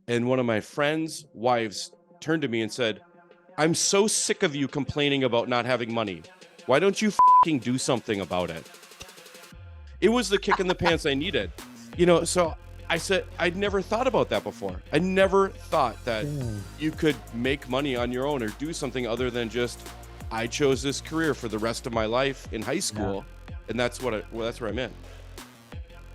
And one of my friends' wives turned to me and said, "I'm so sick of you complaining about not having money. Why don't you fucking do something about it?" It was the kick in the pants I needed. So I said, I'd never thought about that before. I never thought that you could make money on your own or do something other than just, I chose this career for the rest of my life in high school. Yeah. And that's where I'm in.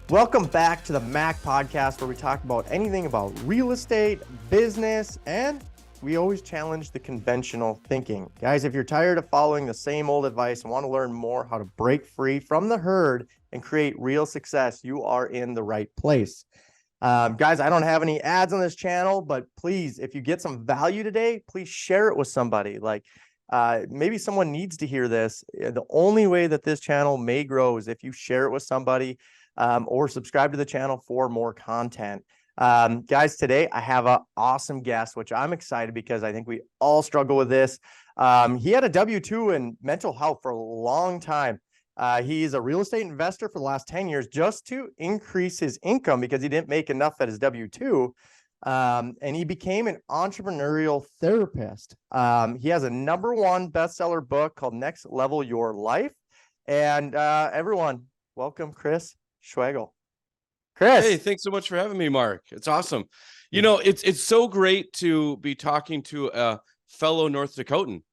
Welcome back to the Mac podcast, where we talk about anything about real estate, business, and we always challenge the conventional thinking. Guys, if you're tired of following the same old advice and want to learn more how to break free from the herd and create real success, you are in the right place. Guys, I don't have any ads on this channel, but please, if you get some value today, please share it with somebody. Maybe someone needs to hear this. The only way that this channel may grow is if you share it with somebody, or subscribe to the channel for more content. Guys, today I have an awesome guest, which I'm excited because I think we all struggle with this. He had a W-2 in mental health for a long time. He's a real estate investor for the last 10 years just to increase his income because he didn't make enough at his W-2. And he became an entrepreneurial therapist. He has a #1 bestseller book called Next Level Your Life. And everyone, welcome Chris Schwagerl. Chris. Hey, thanks so much for having me, Mark. It's awesome. It's so great to be talking to a fellow North Dakotan.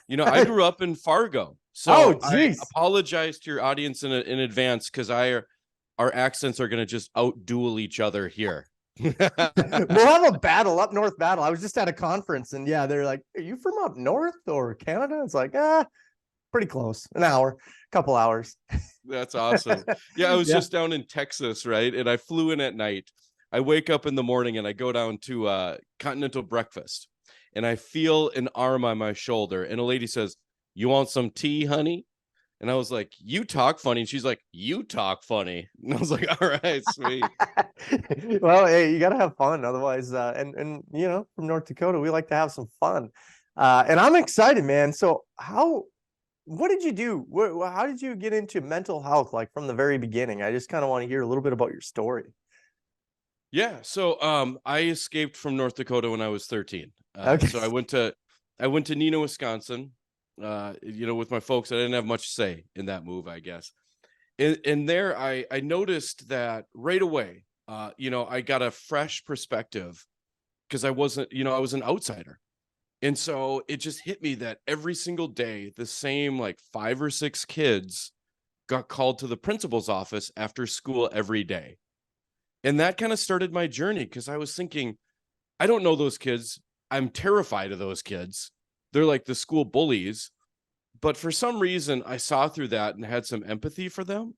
I grew up in Fargo, so I apologize to your audience in advance because our accents are going to just out-duel each other here. We'll have a up north battle. I was just at a conference, and yeah, they're like, "Are you from up north or Canada?" It's like, pretty close, an hour, couple hours. That's awesome. Yeah, I was just down in Texas, right? And I flew in at night. I wake up in the morning and I go down to continental breakfast, and I feel an arm on my shoulder, and a lady says, "You want some tea, honey?" And I was like, "You talk funny." And she's like, "You talk funny." And I was like, "All right, sweet." Well, hey, you got to have fun. Otherwise, and from North Dakota, we like to have some fun. And I'm excited, man. So what did you do? How did you get into mental health, like from the very beginning? I just kind of want to hear a little bit about your story. Yeah. So I escaped from North Dakota when I was 13. Okay. So I went to Neenah, Wisconsin. With my folks. I didn't have much say in that move, I guess. And there I noticed that right away, I got a fresh perspective because I was an outsider. And so it just hit me that every single day, the same like 5 or 6 kids got called to the principal's office after school every day. And that kind of started my journey because I was thinking, I don't know those kids. I'm terrified of those kids. They're like the school bullies. But for some reason, I saw through that and had some empathy for them,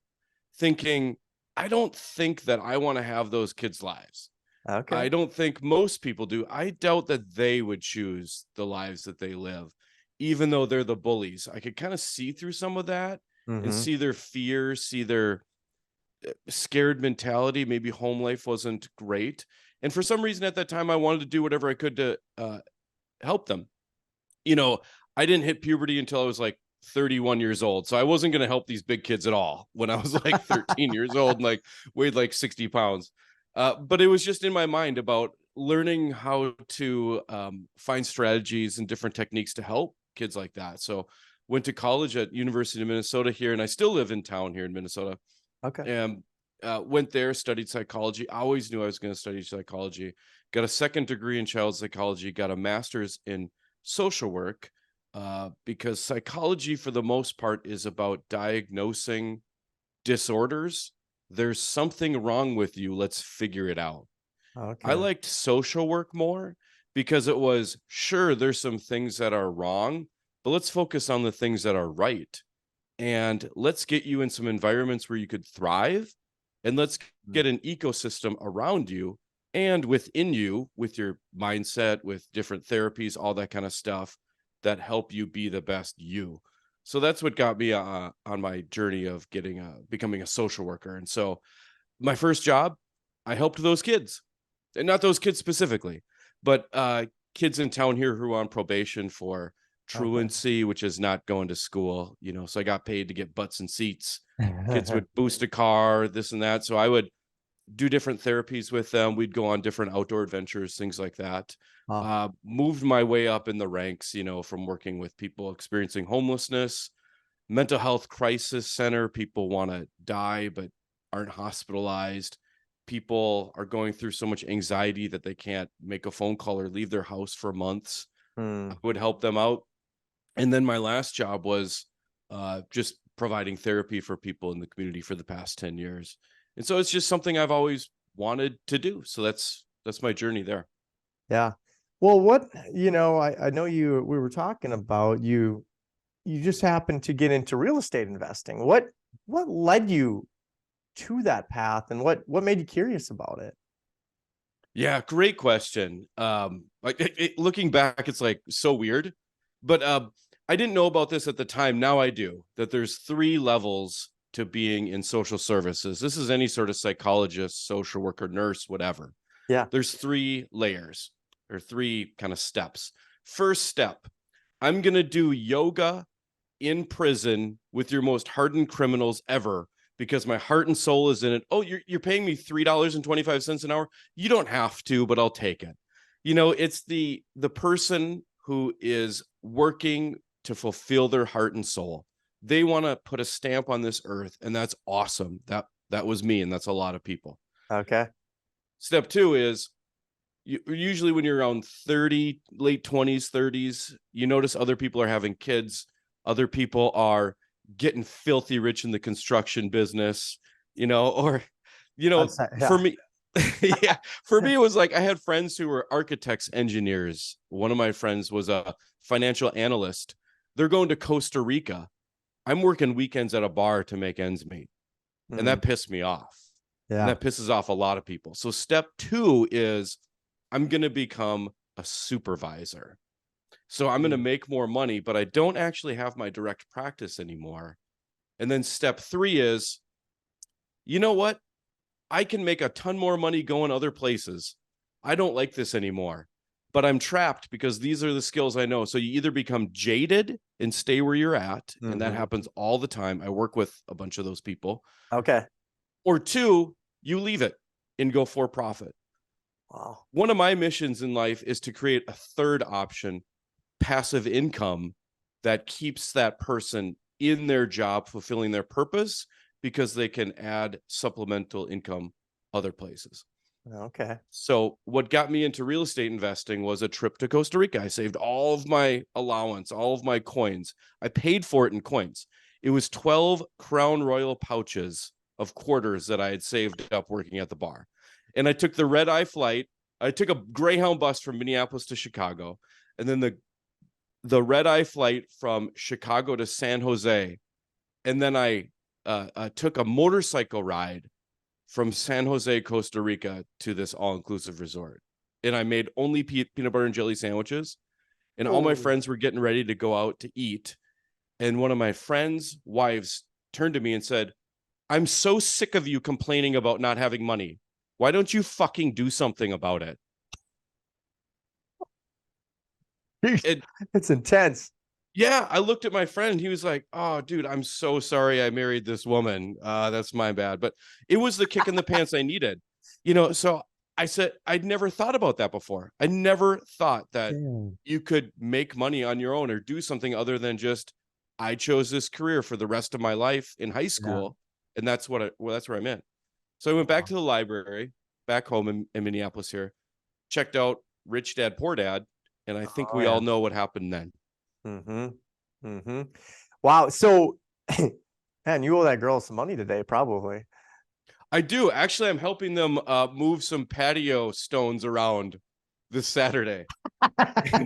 thinking, I don't think that I want to have those kids' lives. Okay. I don't think most people do. I doubt that they would choose the lives that they live, even though they're the bullies. I could kind of see through some of that and see their fears, see their scared mentality. Maybe home life wasn't great. And for some reason at that time, I wanted to do whatever I could to help them. I didn't hit puberty until I was like 31 years old. So I wasn't going to help these big kids at all when I was like 13 years old and like weighed like 60 pounds. But it was just in my mind about learning how to find strategies and different techniques to help kids like that. So went to college at University of Minnesota here, and I still live in town here in Minnesota. Okay. And went there, studied psychology. I always knew I was going to study psychology. Got a 2nd degree in child psychology, got a master's in social work, because psychology for the most part is about diagnosing disorders. There's something wrong with you. Let's figure it out. Okay. I liked social work more because it was, sure, there's some things that are wrong, but let's focus on the things that are right. And let's get you in some environments where you could thrive, and let's get an ecosystem around you and within you with your mindset, with different therapies, all that kind of stuff that help you be the best you. So that's what got me on my journey of becoming a social worker. And so my first job, I helped those kids, and not those kids specifically, but kids in town here who are on probation for truancy, which is not going to school, so I got paid to get butts and seats. Kids would boost a car, this and that. So I would do different therapies with them. We'd go on different outdoor adventures, things like that. Wow. Moved my way up in the ranks, from working with people experiencing homelessness, mental health crisis center. People want to die but aren't hospitalized. People are going through so much anxiety that they can't make a phone call or leave their house for months. I would help them out. And then my last job was just providing therapy for people in the community for the past 10 years. And so it's just something I've always wanted to do. So that's my journey there. Yeah. Well, I know we were talking about you just happened to get into real estate investing. What led you to that path, and what made you curious about it? Yeah, great question. Looking back, it's like so weird, but I didn't know about this at the time. Now I do, that there's 3 levels to being in social services. This is any sort of psychologist, social worker, nurse, whatever. Yeah. There's 3 layers or 3 kind of steps. First step, I'm going to do yoga in prison with your most hardened criminals ever because my heart and soul is in it. Oh, you're paying me $3.25 an hour. You don't have to, but I'll take it. It's the person who is working to fulfill their heart and soul. They want to put a stamp on this earth, and that's awesome. That was me, and that's a lot of people. Okay. Step 2 is usually when you're around 30, late 20s, 30s, you notice other people are having kids. Other people are getting filthy rich in the construction business, or, Yeah. for me, yeah, for me, it was like I had friends who were architects, engineers. One of my friends was a financial analyst. They're going to Costa Rica. I'm working weekends at a bar to make ends meet. And that pissed me off. Yeah. And that pisses off a lot of people. So step 2 is I'm going to become a supervisor. So I'm going to make more money, but I don't actually have my direct practice anymore. And then step 3 is, you know what? I can make a ton more money going other places. I don't like this anymore, but I'm trapped because these are the skills I know. So you either become jaded and stay where you're at, and that happens all the time. I work with a bunch of those people. Okay. Or 2, you leave it and go for profit. Wow. One of my missions in life is to create a third option, passive income, that keeps that person in their job, fulfilling their purpose, because they can add supplemental income other places. Okay. So what got me into real estate investing was a trip to Costa Rica. I saved all of my allowance, all of my coins. I paid for it in coins. It was 12 Crown Royal pouches of quarters that I had saved up working at the bar. And I took the red-eye flight. I took a Greyhound bus from Minneapolis to Chicago, and then the red-eye flight from Chicago to San Jose. And then I took a motorcycle ride from San Jose, Costa Rica to this all-inclusive resort. And I made only peanut butter and jelly sandwiches. And all my friends were getting ready to go out to eat. And one of my friends' wives turned to me and said, I'm so sick of you complaining about not having money. Why don't you fucking do something about it? It's intense. Yeah, I looked at my friend. He was like, oh, dude, I'm so sorry I married this woman. That's my bad. But it was the kick in the pants I needed. So I said, I'd never thought about that before. I never thought that you could make money on your own or do something other than just, I chose this career for the rest of my life in high school. And that's that's where I'm in. So I went back to the library, back home in Minneapolis here, checked out Rich Dad, Poor Dad. And I think we all know what happened then. Wow. So, man, you owe that girl some money today, probably. I do. Actually, I'm helping them move some patio stones around this Saturday.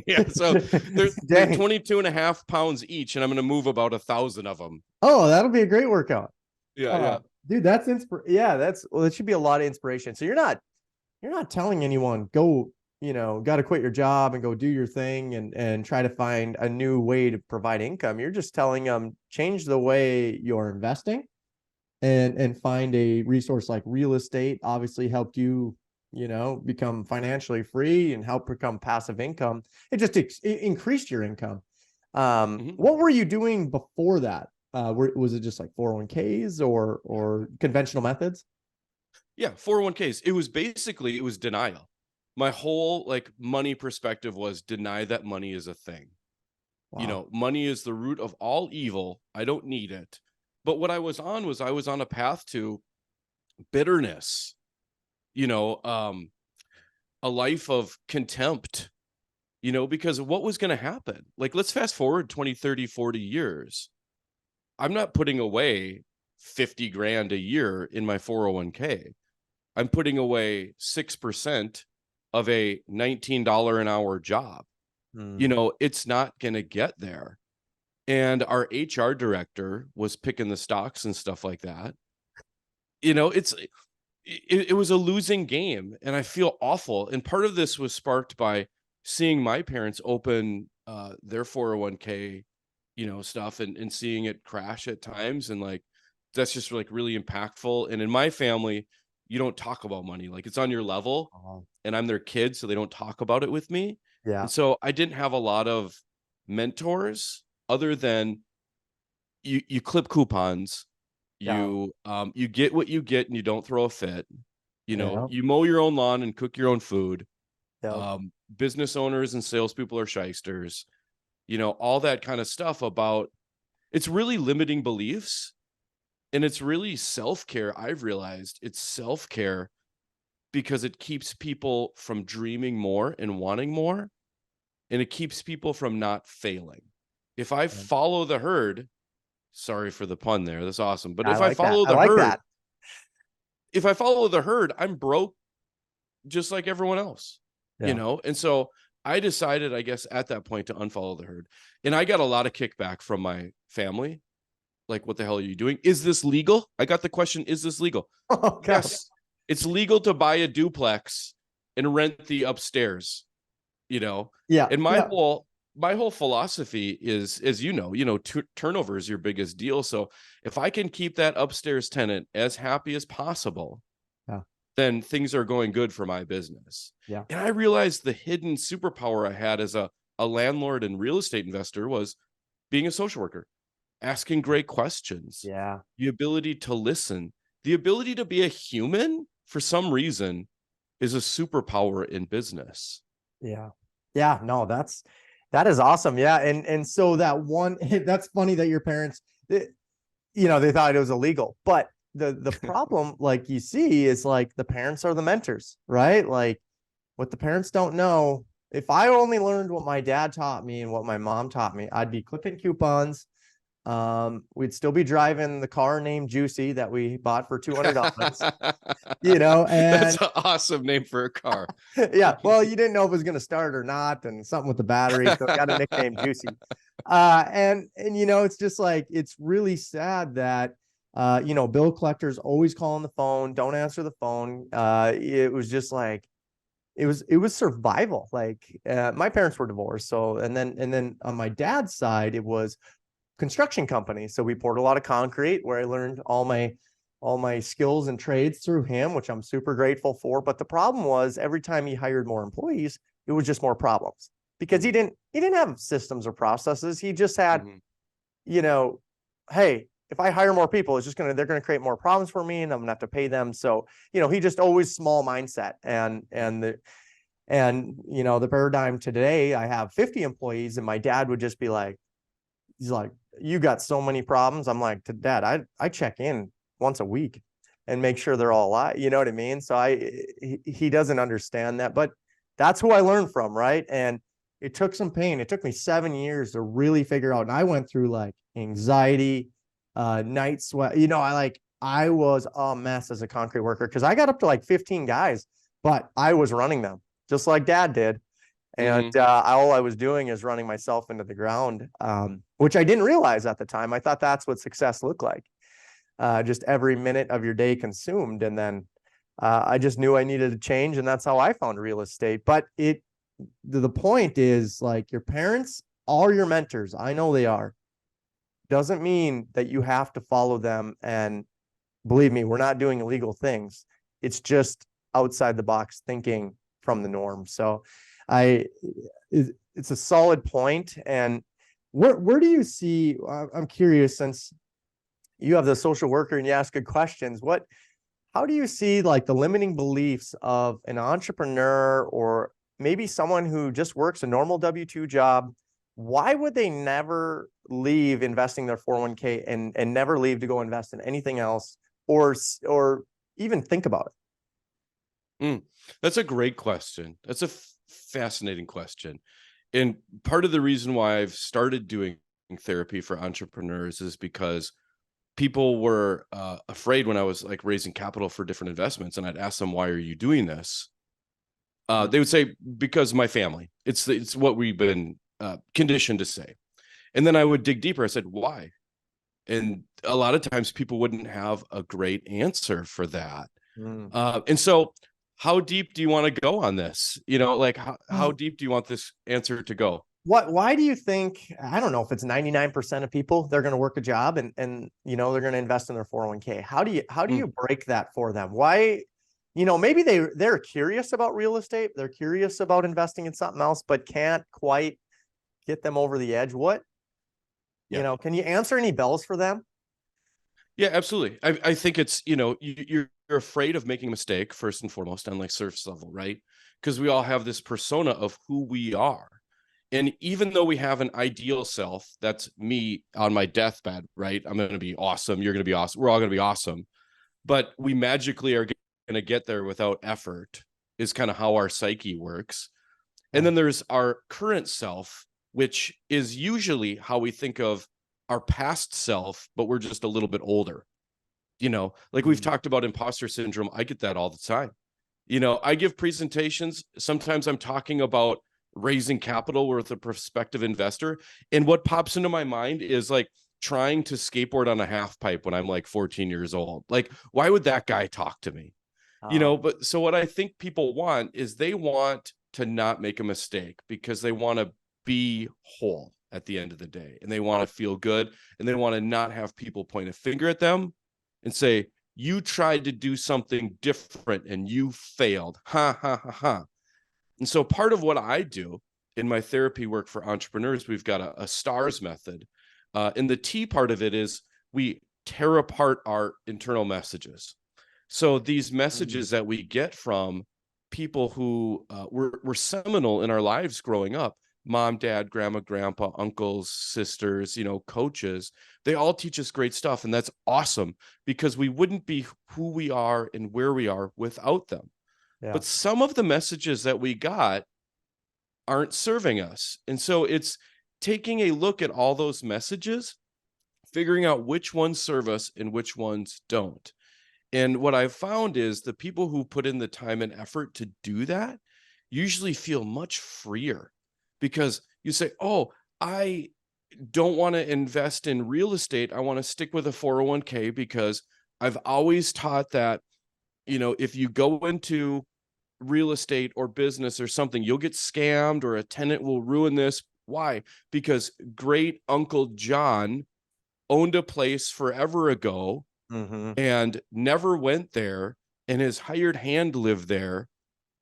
Yeah, so they're 22 and a half pounds each, and I'm going to move about 1,000 of them. Oh, that'll be a great workout. Yeah. Dude, that's that should be a lot of inspiration. So you're not telling anyone go, got to quit your job and go do your thing and try to find a new way to provide income. You're just telling them change the way you're investing and find a resource like real estate. Obviously helped you, become financially free and help become passive income. It just increased your income. What were you doing before that? Was it just like 401ks or conventional methods? Yeah, 401ks. It was basically, it was denial. My whole like money perspective was deny that money is a thing. You Wow. know, money is the root of all evil. I don't need it. But what I was on was, I was on a path to bitterness, you know, a life of contempt, you know, because of what was going to happen. Like, let's fast forward 20, 30, 40 years. I'm not putting away 50 grand a year in my 401k. I'm putting away 6% of a $19 an hour job. You Hmm. know, it's not going to get there. And our HR director was picking the stocks and stuff like that. You know, it was a losing game, and I feel awful. And part of this was sparked by seeing my parents open their 401k, you know, stuff, and seeing it crash at times. And like, that's just like really impactful. And in my family, you don't talk about money. Like, it's on your level, Oh, and I'm their kid, so they don't talk about it with me. yeah. And so I didn't have a lot of mentors other than you clip coupons, Yeah. you get what you get and you don't throw a fit. You know, Yeah. you mow your own lawn and cook your own food. Yeah. Business owners and salespeople are shysters, you know, all that kind of stuff. About, it's really limiting beliefs, and it's really self-care. I've realized it's self-care because it keeps people from dreaming more and wanting more, and it keeps people from not failing. If I Yeah. follow the herd, sorry for the pun there, that's awesome, but I like that. I like that. if I follow the herd, I'm broke just like everyone else, you Yeah. know? And so I decided, I guess, at that point to unfollow the herd. And I got a lot of kickback from my family. Like, what the hell are you doing? Is this legal? I got the question, is this legal? Oh, God. Yes, it's legal to buy a duplex and rent the upstairs, you know? Yeah. And Yeah. my whole philosophy is, as you know, turnover is your biggest deal. So if I can keep that upstairs tenant as happy as possible, Yeah. then things are going good for my business. Yeah. And I realized the hidden superpower I had as a landlord and real estate investor was being a social worker, asking great questions, Yeah. the ability to listen, the ability to be a human for some reason is a superpower in business. Yeah. Yeah. No, that is awesome. Yeah. And so that one, that's funny that your parents, you know, they thought it was illegal, but the problem, like you see, is like the parents are the mentors, right? Like what the parents don't know. If I only learned what my dad taught me and what my mom taught me, I'd be clipping coupons. We'd still be driving the car named Juicy that we bought for $200, you know, That's and an awesome name for a car. yeah, well, you didn't know if it was going to start or not, and something with the battery, so it got a nickname Juicy. And you know, it's just like, it's really sad that you know, bill collectors always call on the phone, don't answer the phone. It was just like, it was survival. Like my parents were divorced, so and then on my dad's side, it was construction company. So we poured a lot of concrete, where I learned all my skills and trades through him, which I'm super grateful for. But the problem was, every time he hired more employees, it was just more problems, because he didn't have systems or processes. He just had, Mhm. you know, hey, if I hire more people, they're gonna create more problems for me, and I'm gonna have to pay them. So, you know, he just always small mindset. And you know, the paradigm today, I have 50 employees, and my dad would just be like, he's like, you got so many problems. I'm like, to dad, I check in once a week and make sure they're all alive. You know what I mean? So he doesn't understand that, but that's who I learned from, right? And it took some pain. It took me 7 years to really figure out. And I went through like anxiety, night sweat. You know, I was a mess as a concrete worker, because I got up to like 15 guys, but I was running them just like dad did. And Mhm. all I was doing is running myself into the ground, which I didn't realize at the time. I thought that's what success looked like, just every minute of your day consumed. And then I just knew I needed to change, and that's how I found real estate. But the point is, like, your parents are your mentors. I know they are. Doesn't mean that you have to follow them. And believe me, we're not doing illegal things. It's just outside the box thinking from the norm. So I, it's a solid point. And where do you see, I'm curious, since you have the social worker and you ask good questions, How do you see like the limiting beliefs of an entrepreneur or maybe someone who just works a normal W-2 job? Why would they never leave investing their 401k and never leave to go invest in anything else or even think about That's a great question. That's a fascinating question. And part of the reason why I've started doing therapy for entrepreneurs is because people were afraid when I was like raising capital for different investments, and I'd ask them, "Why are you doing this?" They would say, "Because my family." It's what we've been conditioned to say. And then I would dig deeper. I said, "Why?" And a lot of times people wouldn't have a great answer for that. it? And so, how deep do you want to go on this? Like how Mm. deep do you want this answer to go? Why do you think, I don't know if it's 99% of people, they're going to work a job and they're going to invest in their 401k. How do you break that for them? Why, maybe they're curious about real estate, they're curious about investing in something else, but can't quite get them over the edge. Yeah. Can you answer any bells for them? Yeah, absolutely. I think it's, you're afraid of making a mistake first and foremost on like surface level, right? Because we all have this persona of who we are. And even though we have an ideal self, that's me on my deathbed, right? I'm going to be awesome. You're going to be awesome. We're all going to be awesome. But we magically are going to get there without effort, is kind of how our psyche works. And then there's our current self, which is usually how we think of our past self, but we're just a little bit older. Like we've talked about imposter syndrome. I get that all the time. I give presentations. Sometimes I'm talking about raising capital with a prospective investor. And what pops into my mind is like trying to skateboard on a half pipe when I'm like 14 years old. Like, why would that guy talk to me? But so what I think people want is they want to not make a mistake because they want to be whole at the end of the day, and they want to feel good, and they want to not have people point a finger at them and say, "You tried to do something different and you failed. Ha ha ha ha." And so part of what I do in my therapy work for entrepreneurs, we've got a STARS method. And the T part of it is we tear apart our internal messages. So these messages that we get from people who were seminal in our lives growing up, mom, dad, grandma, grandpa, uncles, sisters, coaches, they all teach us great stuff. And that's awesome because we wouldn't be who we are and where we are without them. Yeah. But some of the messages that we got aren't serving us. And so it's taking a look at all those messages, figuring out which ones serve us and which ones don't. And what I've found is the people who put in the time and effort to do that usually feel much freer because you say, "Oh, I don't want to invest in real estate. I want to stick with a 401k because I've always taught that, if you go into real estate or business or something, you'll get scammed or a tenant will ruin this." Why? Because great Uncle John owned a place forever ago and never went there, and his hired hand lived there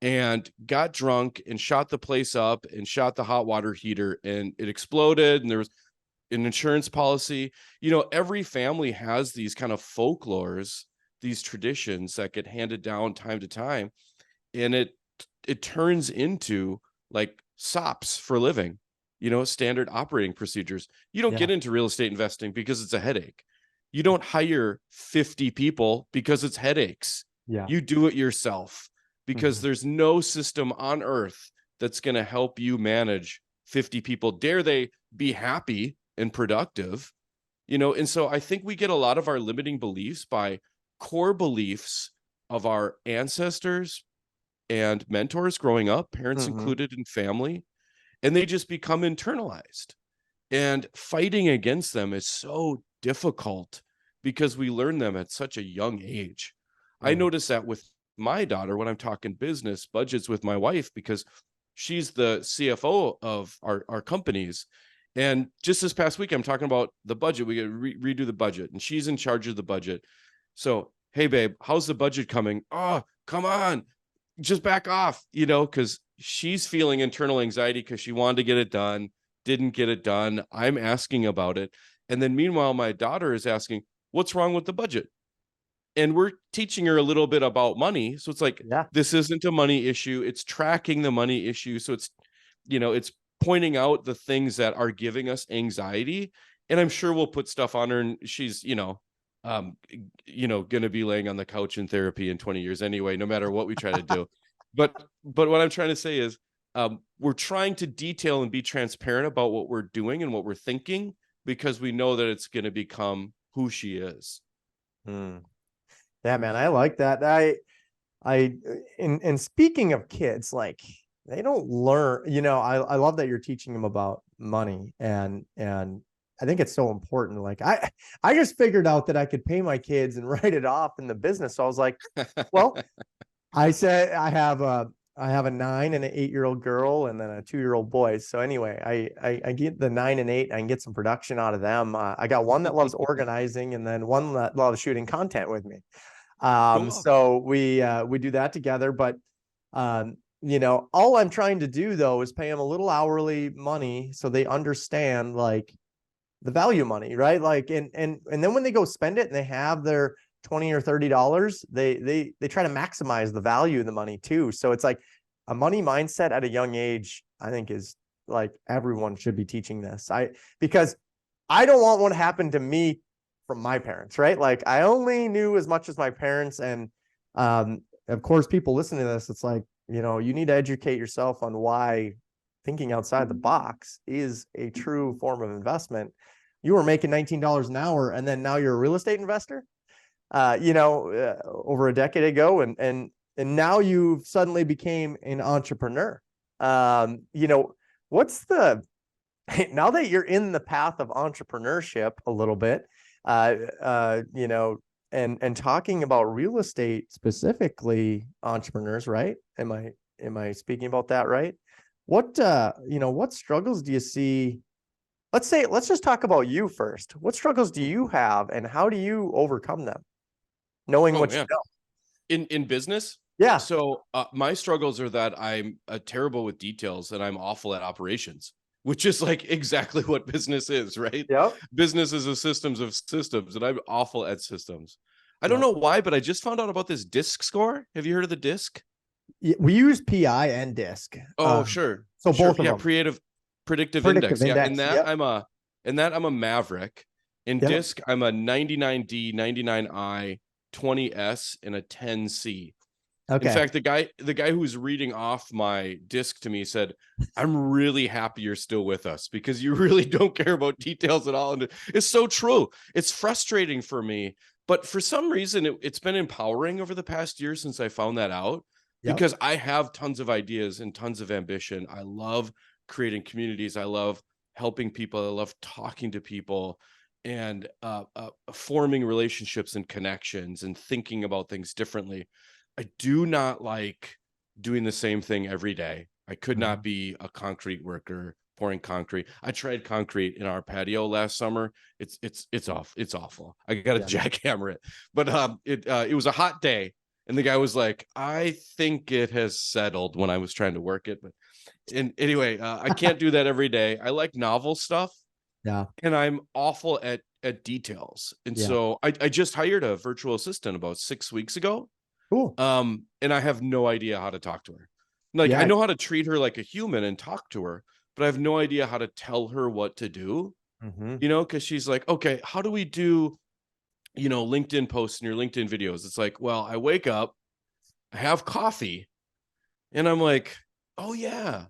and got drunk and shot the place up and shot the hot water heater, and it exploded, and there was an insurance policy. Every family has these kind of folklores, these traditions that get handed down time to time, and it turns into like SOPs for living, standard operating procedures. You don't Yeah. get into real estate investing because it's a headache. You don't hire 50 people because it's headaches. Yeah. You do it yourself because there's no system on earth that's going to help you manage 50 people. Dare they be happy and productive? And so I think we get a lot of our limiting beliefs by core beliefs of our ancestors and mentors growing up, parents included in family, and they just become internalized. And fighting against them is so difficult because we learn them at such a young age. I notice that with my daughter when I'm talking business budgets with my wife, because she's the CFO of our companies. And just this past week, I'm talking about the budget. We got to redo the budget, and she's in charge of the budget. So, "Hey, babe, how's the budget coming?" "Oh, come on, just back off," because she's feeling internal anxiety because she wanted to get it done, didn't get it done. I'm asking about it. And then meanwhile, my daughter is asking, "What's wrong with the budget?" and we're teaching her a little bit about money. So it's like, Yeah. this isn't a money issue. It's tracking the money issue. So it's, it's pointing out the things that are giving us anxiety. And I'm sure we'll put stuff on her, and she's, going to be laying on the couch in therapy in 20 years anyway, no matter what we try to do. But what I'm trying to say is, we're trying to detail and be transparent about what we're doing and what we're thinking, because we know that it's going to become who she is. Yeah, man, I like that. And speaking of kids, like, they don't learn, I love that you're teaching them about money, and I think it's so important. Like, I just figured out that I could pay my kids and write it off in the business. So I was like, well, I said I have a 9 and an 8-year-old girl, and then a 2-year-old boy. So anyway, I get the 9 and 8. I can get some production out of them. I got one that loves organizing, and then one that loves shooting content with me. Cool. So we do that together. But all I'm trying to do though is pay them a little hourly money so they understand like the value of money, right? Like, and then when they go spend it and they have their $20 or $30, they try to maximize the value of the money too. So it's like a money mindset at a young age, I think, is like everyone should be teaching this. Because I don't want what happened to me from my parents, right? Like, I only knew as much as my parents. And of course, people listening to this, it's like, you need to educate yourself on why thinking outside the box is a true form of investment. You were making $19 an hour, and then now you're a real estate investor, over a decade ago. And now you've suddenly became an entrepreneur. What's now that you're in the path of entrepreneurship a little bit, and talking about real estate, specifically entrepreneurs, right? Am I speaking about that right? What struggles do you see? Let's just talk about you first. What struggles do you have, and how do you overcome them? Knowing what you know. In business? Yeah. So my struggles are that I'm terrible with details, and I'm awful at operations, which is like exactly what business is, right? Yep. Business is a systems of systems, and I'm awful at systems. I don't know why, but I just found out about this DISC score. Have you heard of the DISC? We use PI and DISC. Oh, sure. So both of them. Predictive index. Yeah, in that I'm a maverick. In DISC, I'm a 99D, 99I, 20S, and a 10C. Okay. In fact, the guy who's reading off my DISC to me said, "I'm really happy you're still with us, because you really don't care about details at all." And it's so true. It's frustrating for me, but for some reason, it's been empowering over the past year since I found that out, because I have tons of ideas and tons of ambition. I love creating communities. I love helping people. I love talking to people, and forming relationships and connections, and thinking about things differently. I do not like doing the same thing every day. I could not be a concrete worker pouring concrete. I tried concrete in our patio last summer. It's awful. I got to jackhammer it. But it was a hot day, and the guy was like, "I think it has settled," when I was trying to work it. But anyway, I can't do that every day. I like novel stuff. Yeah. And I'm awful at details. And so I just hired a virtual assistant about 6 weeks ago. Cool. And I have no idea how to talk to her. Like, I know how to treat her like a human and talk to her, but I have no idea how to tell her what to do. Because she's like, "Okay, how do we do, LinkedIn posts and your LinkedIn videos?" It's like, well, I wake up, I have coffee, and I'm like, "Oh yeah,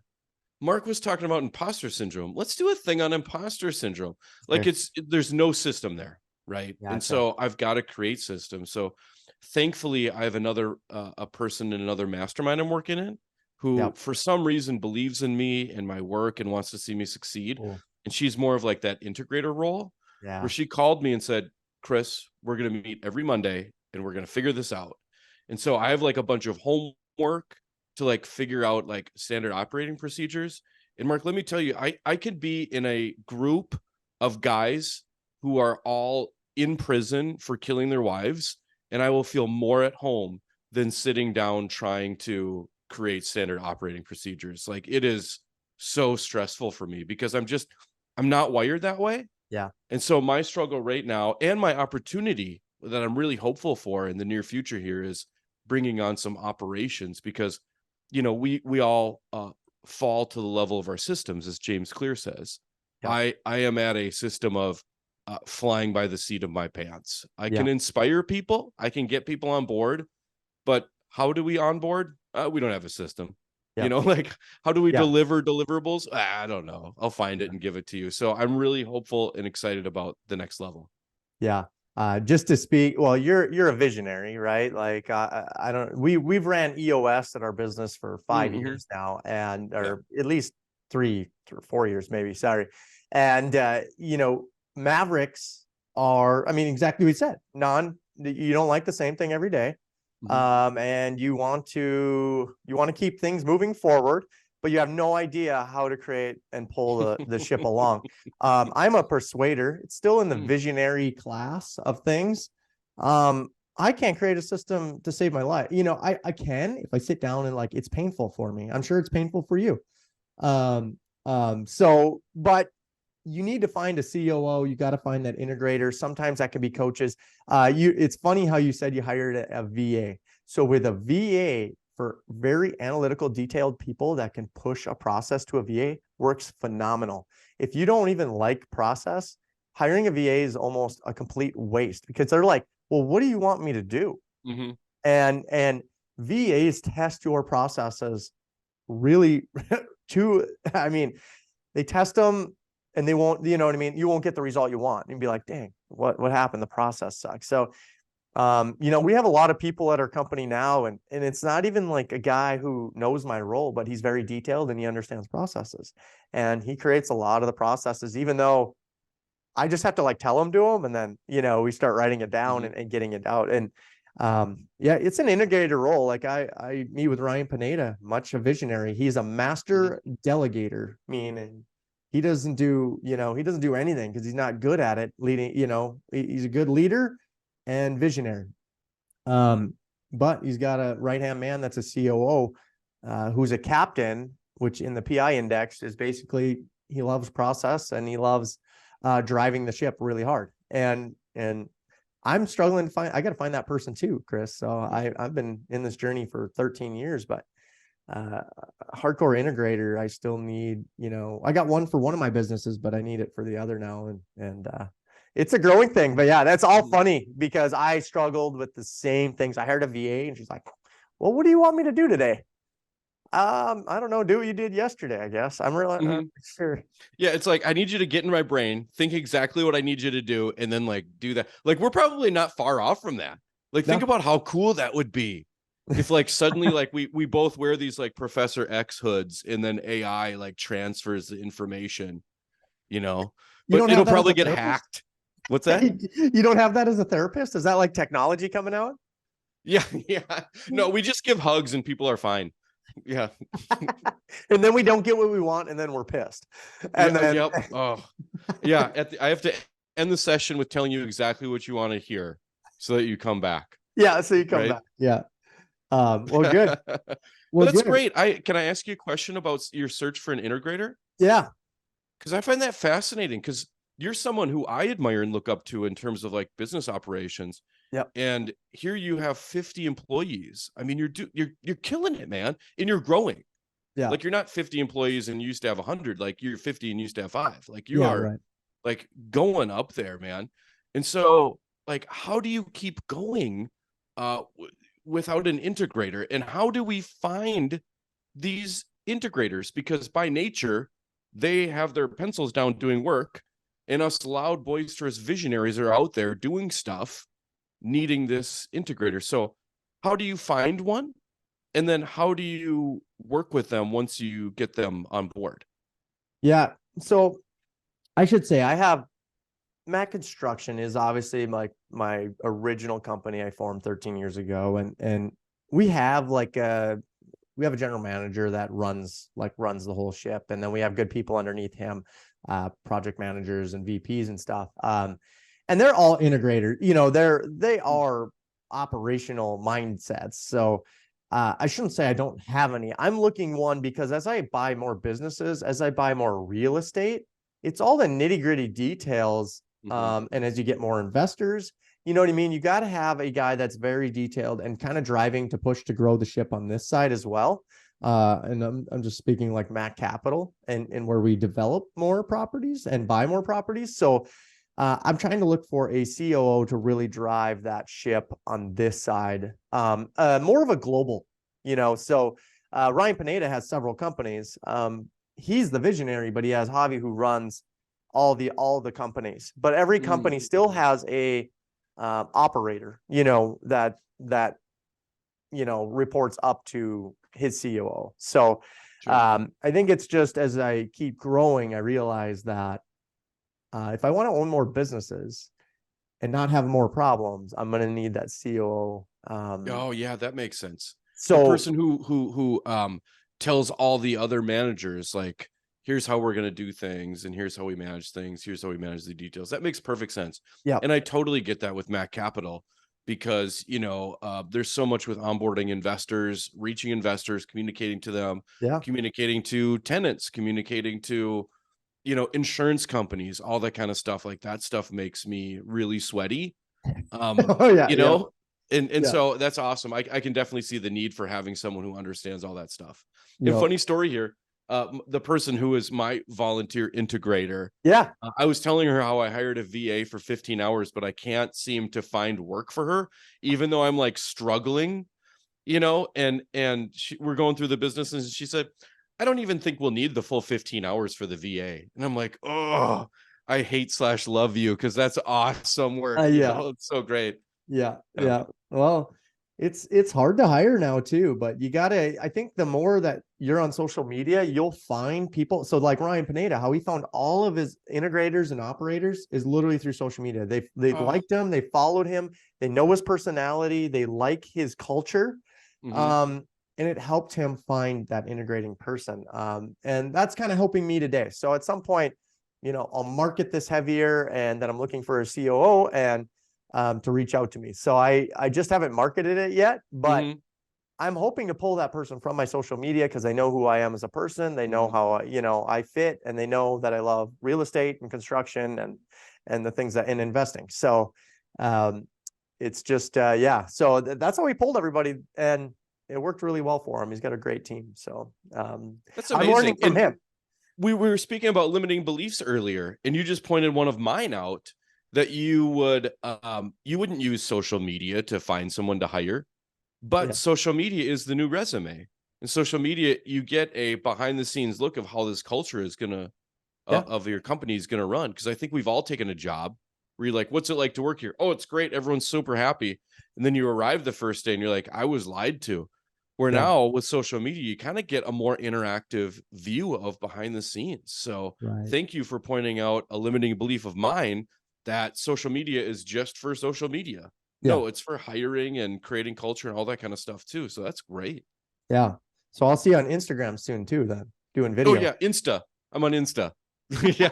Marc was talking about imposter syndrome. Let's do a thing on imposter syndrome." Like, there's no system there, right? Gotcha. And so I've got to create systems. So thankfully, I have a person in another mastermind I'm working in, who for some reason believes in me and my work and wants to see me succeed. Cool. And she's more of like that integrator role, where she called me and said, "Chris, we're going to meet every Monday, and we're going to figure this out." And so I have like a bunch of homework to like figure out like standard operating procedures. And Marc, let me tell you, I could be in a group of guys who are all in prison for killing their wives, and I will feel more at home than sitting down trying to create standard operating procedures. Like, it is so stressful for me, because I'm not wired that way. Yeah. And so my struggle right now, and my opportunity that I'm really hopeful for in the near future here is bringing on some operations, because, you know, we all fall to the level of our systems, as James Clear says. Yeah. I am at a system of flying by the seat of my pants. I Yeah. can inspire people. I can get people on board, but how do we onboard? We don't have a system. Yeah. You know, like, how do we Yeah. deliver deliverables? I don't know. I'll find it and give it to you. So I'm really hopeful and excited about the next level. Yeah. Just to speak, well, you're a visionary, right? Like, I don't, we've ran EOS at our business for 5 Mm-hmm. years now, and, Yeah. or at least 3 or 4 years, maybe, sorry. And, you know, Mavericks are, I mean, exactly what you said, you don't like the same thing every day. Mm-hmm. And you want to keep things moving forward, but you have no idea how to create and pull the ship along. I'm a persuader. It's still in the visionary class of things. I can't create a system to save my life. You know, I can if I sit down and, like, it's painful for me. I'm sure it's painful for you. So, but you need to find a COO. You got to find that integrator. Sometimes that can be coaches. It's funny how you said you hired a VA. So with a VA, for very analytical, detailed people that can push a process to a VA, works phenomenal. If you don't even like process, hiring a VA is almost a complete waste, because they're like, well, what do you want me to do? Mm-hmm. And VAs test your processes really I mean, they test them, and they won't, you know what I mean? You won't get the result you want. You'd be like, dang, what happened? The process sucks. So, you know, we have a lot of people at our company now, and it's not even like a guy who knows my role, but he's very detailed and he understands processes, and he creates a lot of the processes, even though I just have to, like, tell him to him, and then, you know, we start writing it down and getting it out. And yeah, it's an integrator role. Like, I meet with 𝗨ih𝗳cie𝗹𝗹𝗆, much a visionary. He's a master delegator, meaning he doesn't do, you know, he doesn't do anything because he's not good at it leading. You know, he's a good leader and visionary. But he's got a right-hand man that's a COO, who's a captain, which in the PI index is basically, he loves process and he loves driving the ship really hard. And I'm struggling to find, I got to find that person too, Chris. So I've been in this journey for 13 years, but hardcore integrator, I still need, you know, I got one for one of my businesses, but I need it for the other now. And it's a growing thing, but yeah, that's all funny because I struggled with the same things. I hired a VA and she's like, well, what do you want me to do today? I don't know. Do what you did yesterday, I guess. I'm really not sure. Yeah, it's like, I need you to get in my brain, think exactly what I need you to do, and then, like, do that. Like, we're probably not far off from that. Like, think about how cool that would be if, like, suddenly, like, we both wear these, like, Professor X hoods, and then AI, like, transfers the information, you know, but it'll probably get hacked. What's that? You don't have that as a therapist? Is that like technology coming out? Yeah. No, we just give hugs and people are fine. Yeah. And then we don't get what we want, and then we're pissed. And then Oh, yeah. I have to end the session with telling you exactly what you want to hear so that you come back. Yeah, so you come back. Yeah. Well, good. Well, that's great. Can I ask you a question about your search for an integrator? Yeah. Because I find that fascinating, because you're someone who I admire and look up to in terms of, like, business operations. Yep. And here you have 50 employees. I mean, you're killing it, man. And you're growing. Yeah. Like, you're not 50 employees and you used to have 100. Like, you're 50 and used to have 5. Like, you are right. Like, going up there, man. And so, like, how do you keep going without an integrator? And how do we find these integrators? Because by nature, they have their pencils down doing work, and us loud, boisterous visionaries are out there doing stuff, needing this integrator. So how do you find one? And then how do you work with them once you get them on board? Yeah. So I should say I have Mac Construction is obviously like my original company I formed 13 years ago. And we have like a general manager that runs the whole ship. And then we have good people underneath him, project managers and VPs and stuff. And they're all integrators, you know, they are operational mindsets. So I shouldn't say I don't have any. I'm looking one because as I buy more businesses, as I buy more real estate, it's all the nitty gritty details. And as you get more investors you know what I mean? You got to have a guy that's very detailed and kind of driving to push to grow the ship on this side as well. And I'm just speaking like Mac Capital and where we develop more properties and buy more properties. So I'm trying to look for a COO to really drive that ship on this side, more of a global, you know. So Ryan Pineda has several companies. He's the visionary, but he has Javi who runs all the companies. But every company still has a operator, you know, that you know reports up to his COO. So Sure. I think it's just as I keep growing, I realize that if I want to own more businesses and not have more problems, I'm going to need that COO. Oh yeah, that makes sense. The So person who tells all the other managers, like, here's how we're going to do things, and here's how we manage things, here's how we manage the details. That makes perfect sense. yeah, And I totally get that with Mac Capital, because you know there's so much with onboarding investors, reaching investors, communicating to them, yeah, communicating to tenants, communicating to, you know, insurance companies, all that kind of stuff. Like, that stuff makes me really sweaty. oh yeah, You yeah, know, and yeah, so that's awesome. I can definitely see the need for having someone who understands all that stuff. And yeah, funny story here, the person who is my volunteer integrator, yeah. I was telling her how I hired a VA for 15 hours, but I can't seem to find work for her, even though I'm like struggling, you know. And we're going through the business, and she said, I don't even think we'll need the full 15 hours for the VA. And I'm like, oh, I hate/love you, because that's awesome work. You Yeah, know, it's so great. yeah, Yeah. yeah. Well, it's hard to hire now too, but you gotta. I think the more that you're on social media, you'll find people. So like Ryan Pineda, how he found all of his integrators and operators is literally through social media. They've Oh. liked him, they followed him, they know his personality, they like his culture. Mm-hmm. And it helped him find that integrating person. And that's kind of helping me today. So at some point, you know, I'll market this heavier, and then I'm looking for a COO and to reach out to me. So I just haven't marketed it yet, but Mm-hmm. I'm hoping to pull that person from my social media because they know who I am as a person. They know how you know I fit, and they know that I love real estate and construction and the things that in investing. So it's just yeah. So that's how we pulled everybody, and it worked really well for him. He's got a great team. So That's I'm learning amazing. from And him. we were speaking about limiting beliefs earlier, and you just pointed one of mine out, that you wouldn't use social media to find someone to hire, but Yeah. social media is the new resume. And social media, you get a behind the scenes look of how this culture is gonna Yeah. of your company is gonna run. Because I think we've all taken a job where you're like, what's it like to work here? Oh, it's great, everyone's super happy. And then you arrive the first day and you're like, I was lied to. Where Yeah. now with social media, you kind of get a more interactive view of behind the scenes. So Right. thank you for pointing out a limiting belief of mine, that social media is just for social media. Yeah. No, it's for hiring and creating culture and all that kind of stuff too. So that's great. Yeah. So I'll see you on Instagram soon too. Then doing Oh video. yeah, Insta. I'm on Insta. Yeah.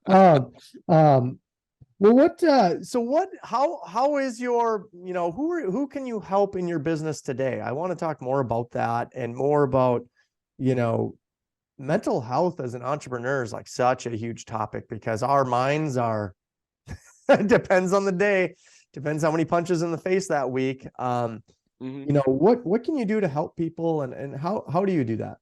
Um, um, well, how is your, you know, who can you help in your business today? I want to talk more about that and more about, you know, mental health as an entrepreneur is like such a huge topic because our minds are, it depends on the day, depends how many punches in the face that week. Mhm. You know, what can you do to help people and how do you do that?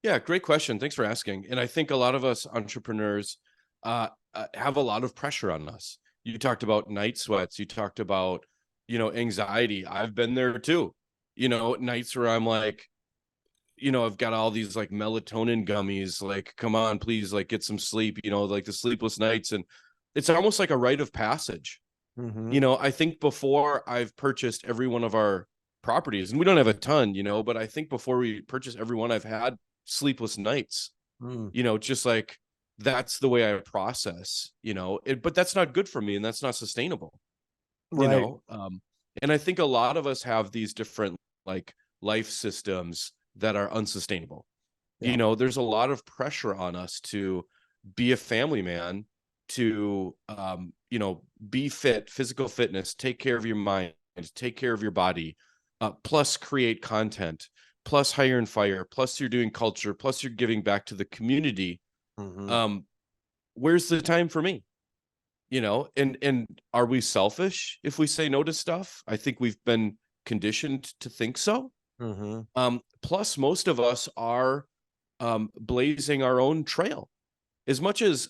Yeah, great question. Thanks for asking. And I think a lot of us entrepreneurs have a lot of pressure on us. You talked about night sweats. You talked about, you know, anxiety. I've been there too. You know, nights where I'm like, you know, I've got all these like melatonin gummies, like, come on, please, like, get some sleep, you know, like the sleepless nights. And it's almost like a rite of passage. Mm-hmm. You know, I think before I've purchased every one of our properties, and we don't have a ton, you know, but I think before we purchase every one, I've had sleepless nights, Mm. you know, just like that's the way I process, you know, but that's not good for me, and that's not sustainable, you Right. know. And I think a lot of us have these different like life systems that are unsustainable. Yeah. You know, there's a lot of pressure on us to be a family man, to you know, be fit, physical fitness, take care of your mind, take care of your body, plus create content, plus hire and fire, plus you're doing culture, plus you're giving back to the community. Mm-hmm. um Where's the time for me? and are we selfish if we say no to stuff? I think we've been conditioned to think so. Plus most of us are blazing our own trail. As much as,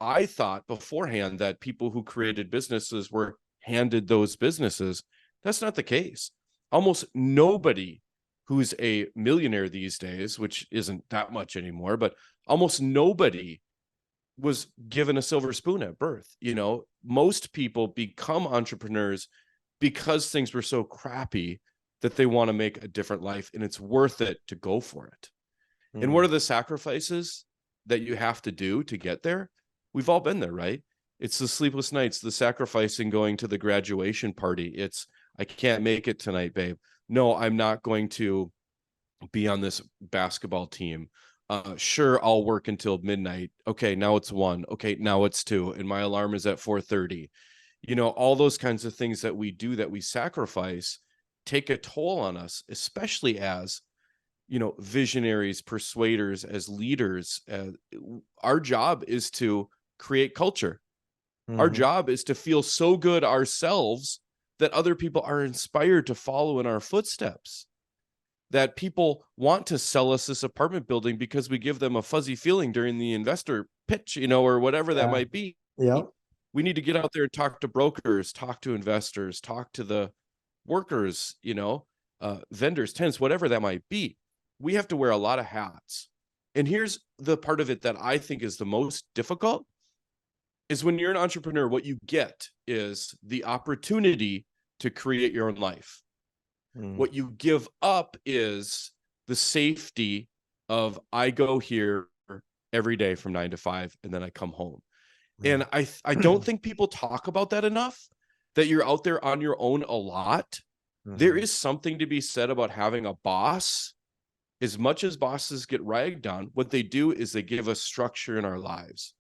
I thought beforehand that people who created businesses were handed those businesses, that's not the case. Almost nobody who's a millionaire these days, which isn't that much anymore, but almost nobody was given a silver spoon at birth. Most people become entrepreneurs because things were so crappy that they want to make a different life, and it's worth it to go for it. And what are the sacrifices that you have to do to get there? We've all been there, right? It's the sleepless nights, the sacrificing going to the graduation party. It's, I can't make it tonight, babe. No, I'm not going to be on this basketball team. Sure, I'll work until midnight. Okay, now it's 1. Okay, now it's 2. And my alarm is at 4:30. All those kinds of things that we do, that we sacrifice, take a toll on us, especially as visionaries, persuaders, as leaders. Our job is to create culture. Our job is to feel so good ourselves that other people are inspired to follow in our footsteps, that people want to sell us this apartment building because we give them a fuzzy feeling during the investor pitch, or whatever that might be. Yep. We need to get out there and talk to brokers, talk to investors, talk to the workers, vendors, tenants, whatever that might be. We have to wear a lot of hats. And here's the part of it that I think is the most difficult, is when you're an entrepreneur, what you get is the opportunity to create your own life. What you give up is the safety of, I go here every day from 9 to 5, and then I come home. And I don't think people talk about that enough, that you're out there on your own a lot. There is something to be said about having a boss. As much as bosses get ragged on, what they do is they give us structure in our lives.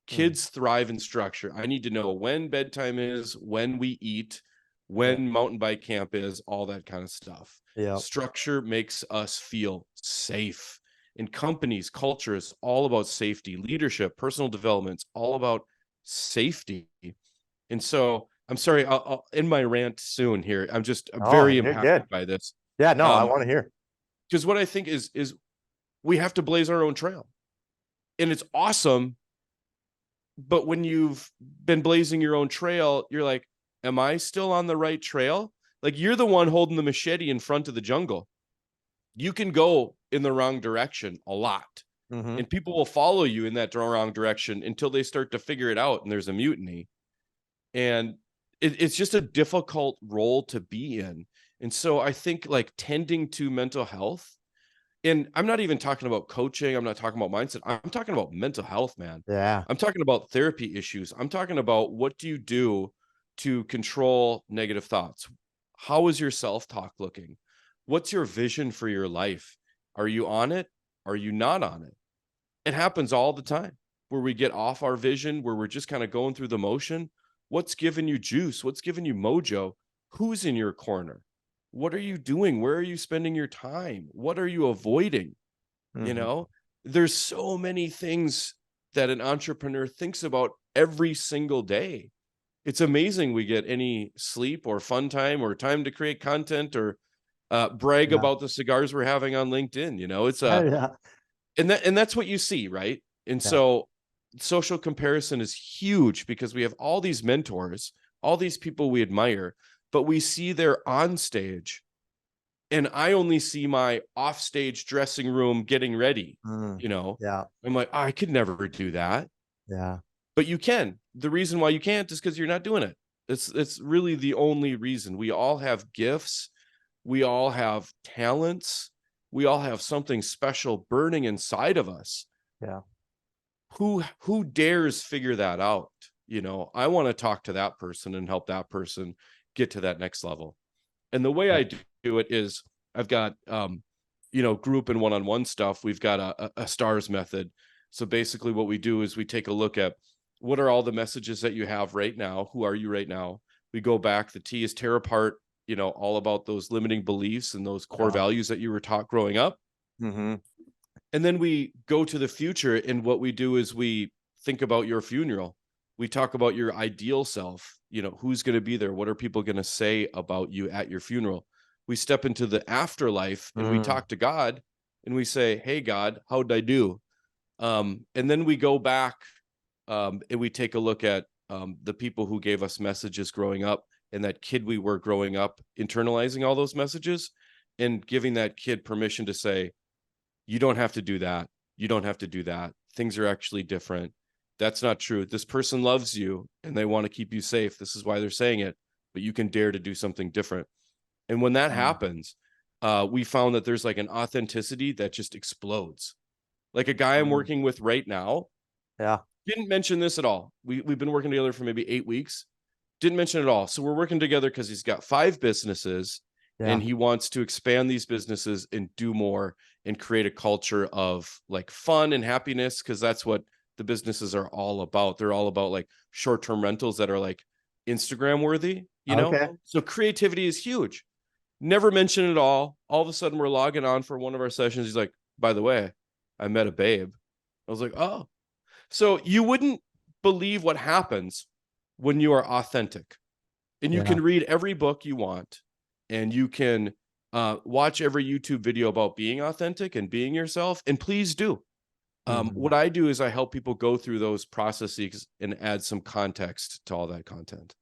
Kids thrive in structure. I need to know when bedtime is, when we eat, when mountain bike camp is, all that kind of stuff. Structure makes us feel safe. In companies, culture is all about safety. Leadership, personal development, all about safety. And so I'm sorry, I'll end my rant soon here. I'm very impacted by this. Yeah, no, I want to hear. Because what I think is we have to blaze our own trail. And it's awesome. But when you've been blazing your own trail, you're like, am I still on the right trail? Like, you're the one holding the machete in front of the jungle. You can go in the wrong direction a lot. And people will follow you in that wrong direction until they start to figure it out and there's a mutiny. And it's just a difficult role to be in. And so I think, like, tending to mental health, and I'm not even talking about coaching, I'm not talking about mindset, I'm talking about mental health, man. Yeah. I'm talking about therapy issues. I'm talking about, what do you do to control negative thoughts? How is your self-talk looking? What's your vision for your life? Are you on it? Are you not on it? It happens all the time where we get off our vision, where we're just kind of going through the motion. What's giving you juice? What's giving you mojo? Who's in your corner? What are you doing? Where are you spending your time? What are you avoiding? There's so many things that an entrepreneur thinks about every single day. It's amazing we get any sleep or fun time or time to create content or brag about the cigars we're having on LinkedIn. It's and that's what you see, right? And so social comparison is huge, because we have all these mentors, all these people we admire, but we see their on stage, and I only see my off stage dressing room getting ready. I'm like, I could never do that. But you can. The reason why you can't is because you're not doing it. It's really the only reason. We all have gifts. We all have talents. We all have something special burning inside of us. Who dares figure that out? I want to talk to that person and help that person get to that next level. And the way I do it is, I've got group and one-on-one stuff. We've got a STARS method. So basically what we do is we take a look at, what are all the messages that you have right now? Who are you right now? We go back. The T is tear apart, all about those limiting beliefs and those core values that you were taught growing up. And then we go to the future, and what we do is we think about your funeral. We talk about your ideal self, who's going to be there? What are people going to say about you at your funeral? We step into the afterlife and we talk to God and we say, hey, God, how did I do? And then we go back and we take a look at the people who gave us messages growing up, and that kid we were growing up, internalizing all those messages and giving that kid permission to say, you don't have to do that. You don't have to do that. Things are actually different. That's not true. This person loves you and they want to keep you safe. This is why they're saying it, but you can dare to do something different. And when that happens, we found that there's like an authenticity that just explodes. Like a guy I'm working with right now. Yeah. Didn't mention this at all. We've been working together for maybe 8 weeks. Didn't mention it at all. So we're working together because he's got 5 businesses and he wants to expand these businesses and do more and create a culture of like fun and happiness, because that's what the businesses are all about. They're all about like short-term rentals that are like Instagram worthy, So creativity is huge. Never mention it all. All of a sudden we're logging on for one of our sessions. He's like, by the way, I met a babe. I was like, oh. So you wouldn't believe what happens when you are authentic. And you can read every book you want, and you can watch every YouTube video about being authentic and being yourself. And please do. What I do is I help people go through those processes and add some context to all that content.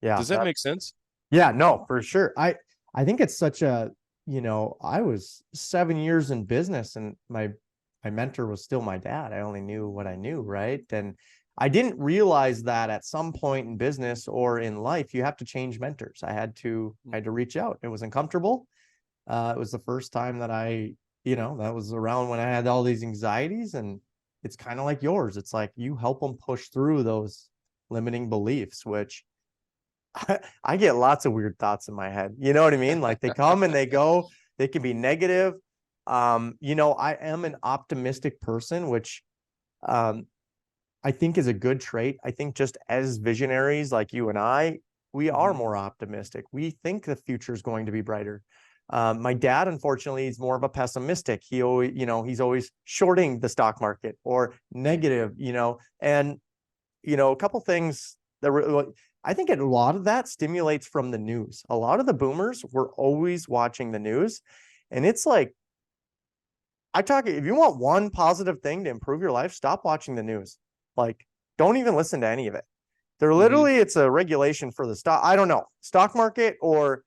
Yeah. Does that make sense? Yeah, no, for sure. I think it's such a, I was 7 years in business and my mentor was still my dad. I only knew what I knew, right? And I didn't realize that at some point in business or in life, you have to change mentors. I had to reach out. It was uncomfortable. It was the first time that that was around when I had all these anxieties, and it's kind of like yours. It's like you help them push through those limiting beliefs, which I get lots of weird thoughts in my head. You know what I mean? Like they come and they go, they can be negative. I am an optimistic person, which I think is a good trait. I think just as visionaries like you and I, we are more optimistic. We think the future is going to be brighter. My dad, unfortunately, is more of a pessimistic. He always, he's always shorting the stock market or negative, and, a couple things that I think a lot of that stimulates from the news. A lot of the boomers were always watching the news, and it's like, if you want one positive thing to improve your life, stop watching the news. Like, don't even listen to any of it. They're literally, it's a regulation for the stock market, or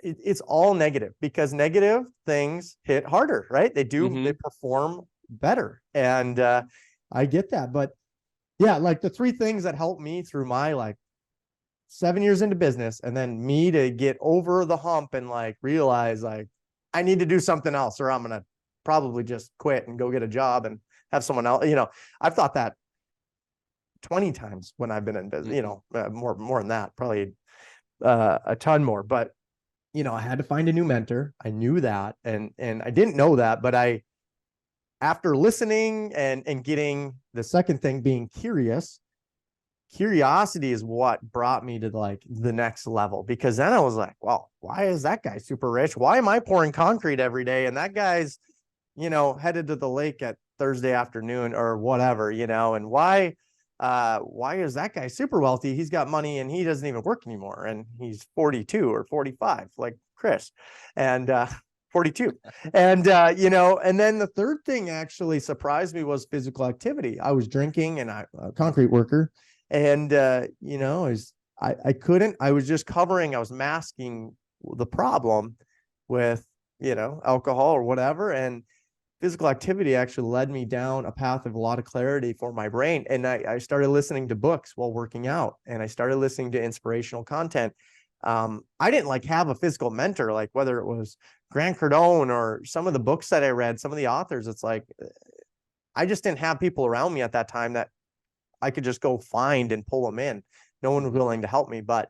it's all negative, because negative things hit harder, right? They do, they perform better. And I get that. But yeah, like the 3 things that helped me through my 7 years into business, and then me to get over the hump and realize I need to do something else, or I'm going to probably just quit and go get a job and have someone else. I've thought that 20 times when I've been in business, more than that, probably a ton more. But, I had to find a new mentor. I knew that. And I didn't know that, but after listening and getting the second thing, being curiosity is what brought me to the next level. Because then I was like, well, why is that guy super rich? Why am I pouring concrete every day? And that guy's, headed to the lake at Thursday afternoon or whatever, and why is that guy super wealthy? He's got money and he doesn't even work anymore. And he's 42 or 45, like Chris, and 42. And, and then the third thing actually surprised me was physical activity. I was drinking, and a concrete worker. And, I was masking the problem with, alcohol or whatever. And physical activity actually led me down a path of a lot of clarity for my brain. And I started listening to books while working out, and I started listening to inspirational content. I didn't have a physical mentor, whether it was Grant Cardone or some of the books that I read, some of the authors. It's I just didn't have people around me at that time that I could just go find and pull them in. No one was willing to help me. But,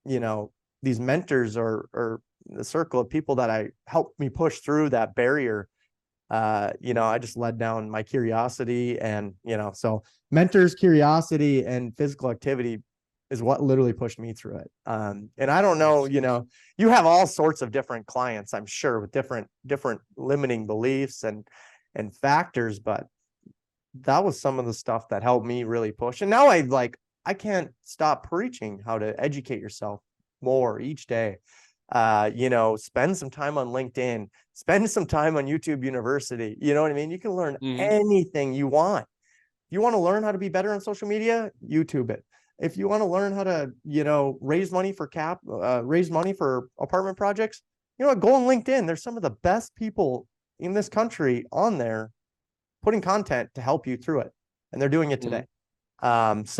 these mentors or the circle of people that helped me push through that barrier. I just led down my curiosity, and, so mentors, curiosity, and physical activity is what literally pushed me through it. And I don't know, you have all sorts of different clients, I'm sure, with different limiting beliefs and factors, but that was some of the stuff that helped me really push. And now I can't stop preaching how to educate yourself more each day. Spend some time on LinkedIn, spend some time on YouTube University. You know what I mean? You can learn anything you want. You want to learn how to be better on social media, YouTube it. If you want to learn how to, raise money for apartment projects, go on LinkedIn. There's some of the best people in this country on there putting content to help you through it. And they're doing it today. That's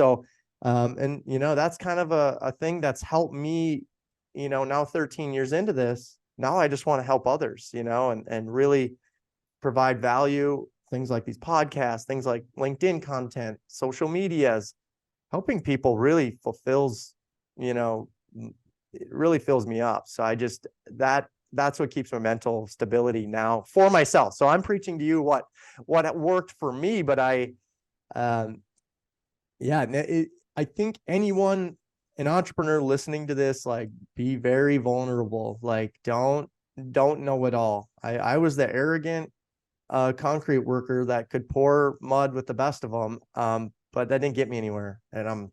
kind of a thing that's helped me, now 13 years into this. Now I just want to help others, and really provide value. Things like these podcasts, things like LinkedIn content, social medias, helping people really it really fills me up. So that's what keeps my mental stability now for myself. So I'm preaching to you what worked for me, but I think an entrepreneur listening to this, like, be very vulnerable. Like, don't know it all. I was the arrogant concrete worker that could pour mud with the best of them. But that didn't get me anywhere. And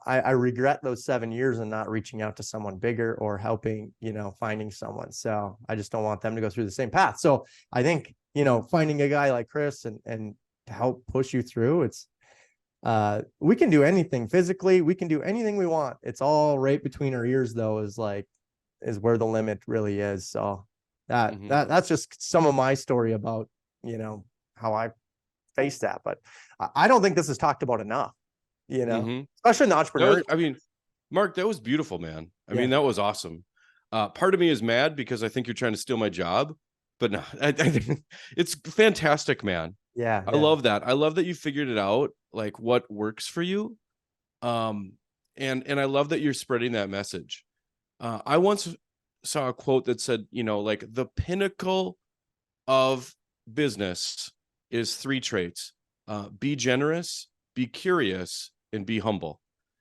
I regret those 7 years and not reaching out to someone bigger or helping, finding someone. So I just don't want them to go through the same path. So I think, finding a guy like Chris and to help push you through, it's, we can do anything physically. We can do anything we want. It's all right between our ears, though, is where the limit really is. So that's just some of my story about, how I faced that. But I don't think this is talked about enough, especially in the entrepreneur. Mark, that was beautiful, man. I mean, that was awesome. Part of me is mad because I think you're trying to steal my job, but no, I think it's fantastic, man. Yeah. I love that. I love that you figured it out, like what works for you. And I love that you're spreading that message. I once saw a quote that said, like, the pinnacle of business is 3 traits: be generous, be curious, and be humble.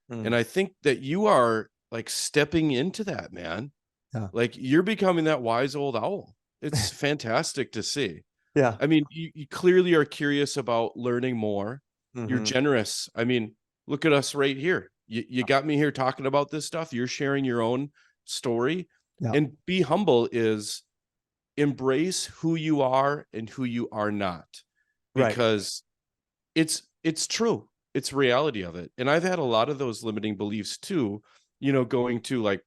And I think that you are, like, stepping into that, man. Yeah. Like, you're becoming that wise old owl. It's fantastic to see. Yeah. I mean, you clearly are curious about learning more. You're generous. I mean, look at us right here. You got me here talking about this stuff. You're sharing your own story. Yeah. And be humble is embrace who you are and who you are not, because it's true. It's reality of it. And I've had a lot of those limiting beliefs too, going to, like,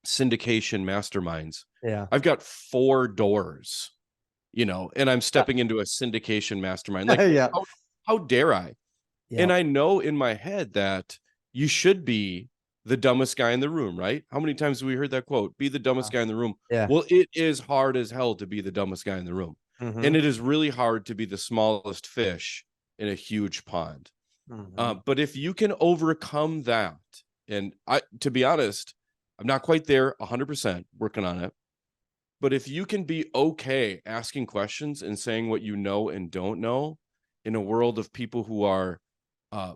syndication masterminds. Yeah. I've got 4 doors, and I'm stepping into a syndication mastermind. Like, how dare I? Yeah. And I know in my head that you should be the dumbest guy in the room, right? How many times have we heard that quote? Be the dumbest guy in the room. Yeah. Well, it is hard as hell to be the dumbest guy in the room. And it is really hard to be the smallest fish in a huge pond. But if you can overcome that, and to be honest, I'm not quite there 100%, working on it. But if you can be okay asking questions and saying what you know and don't know in a world of people who are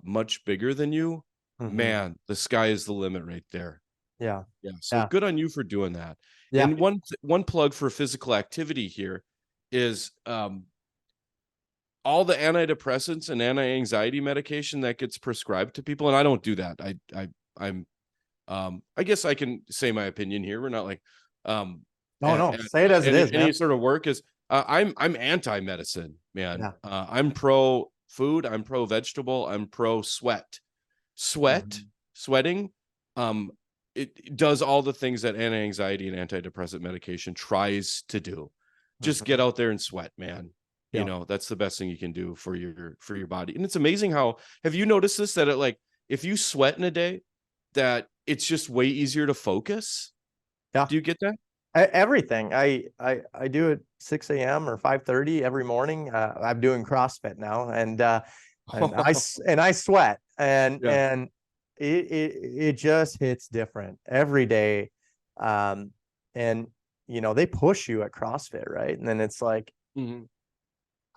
much bigger than you, man, the sky is the limit right there. Yeah. So good on you for doing that. Yeah. And one plug for physical activity here is all the antidepressants and anti-anxiety medication that gets prescribed to people. And I don't do that. I guess I can say my opinion here. We're not like, no, say it as it is, man. Any sort of work is, I'm anti-medicine, man. Yeah. I'm pro food. I'm pro vegetable. I'm pro sweating. It does all the things that anti-anxiety and antidepressant medication tries to do. Just get out there and sweat, man. Yeah. That's the best thing you can do for your body. And it's amazing how, have you noticed this, that if you sweat in a day, that it's just way easier to focus? Yeah. Do you get that? Everything. I do it 6 a.m. or 5:30 every morning. I'm doing CrossFit now, and I sweat, and it just hits different every day. And they push you at CrossFit, right? And then it's like,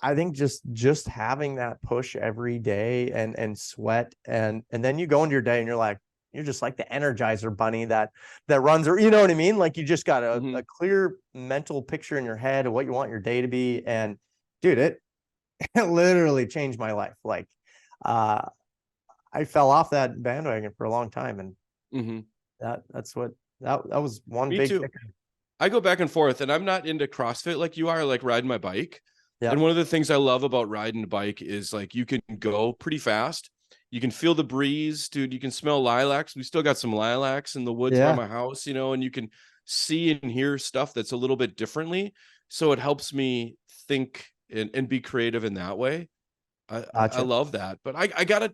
I think just having that push every day and sweat, and then you go into your day and you're just like the Energizer bunny that runs, or you know what I mean? Like, you just got a clear mental picture in your head of what you want your day to be. And dude, it literally changed my life. Like, I fell off that bandwagon for a long time, and that's what that was one Me big too. kicker. I go back and forth, and I'm not into CrossFit like you are. I like riding my bike. Yeah. And one of the things I love about riding a bike is like you can go pretty fast. You can feel the breeze, dude. You can smell lilacs. We still got some lilacs in the woods by Yeah. my house, you know, and you can see and hear stuff that's a little bit differently. So it helps me think and be creative in that way. I Gotcha. love that. But I gotta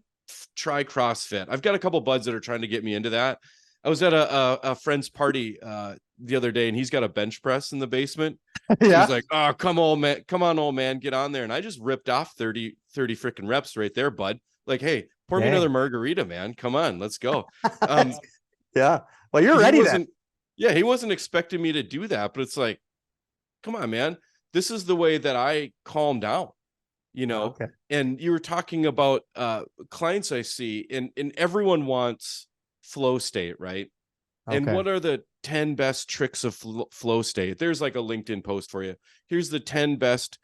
try CrossFit. I've got a couple buds that are trying to get me into that. I was at a friend's party the other day, and he's got a bench press in the basement. Yeah. He's like, oh, come on, old man, get on there. And I just ripped off 30 freaking reps right there, bud. Like, hey, pour me another margarita, man. Come on, let's go. Yeah. Well, you're he ready then. wasn't, yeah, he wasn't expecting me to do that, but it's like, come on, man. This is the way that I calm down, you know? Okay. And you were talking about clients I see, and everyone wants flow state, right? And Okay. what are the 10 best tricks of flow state? There's like a LinkedIn post for you. Here's the 10 best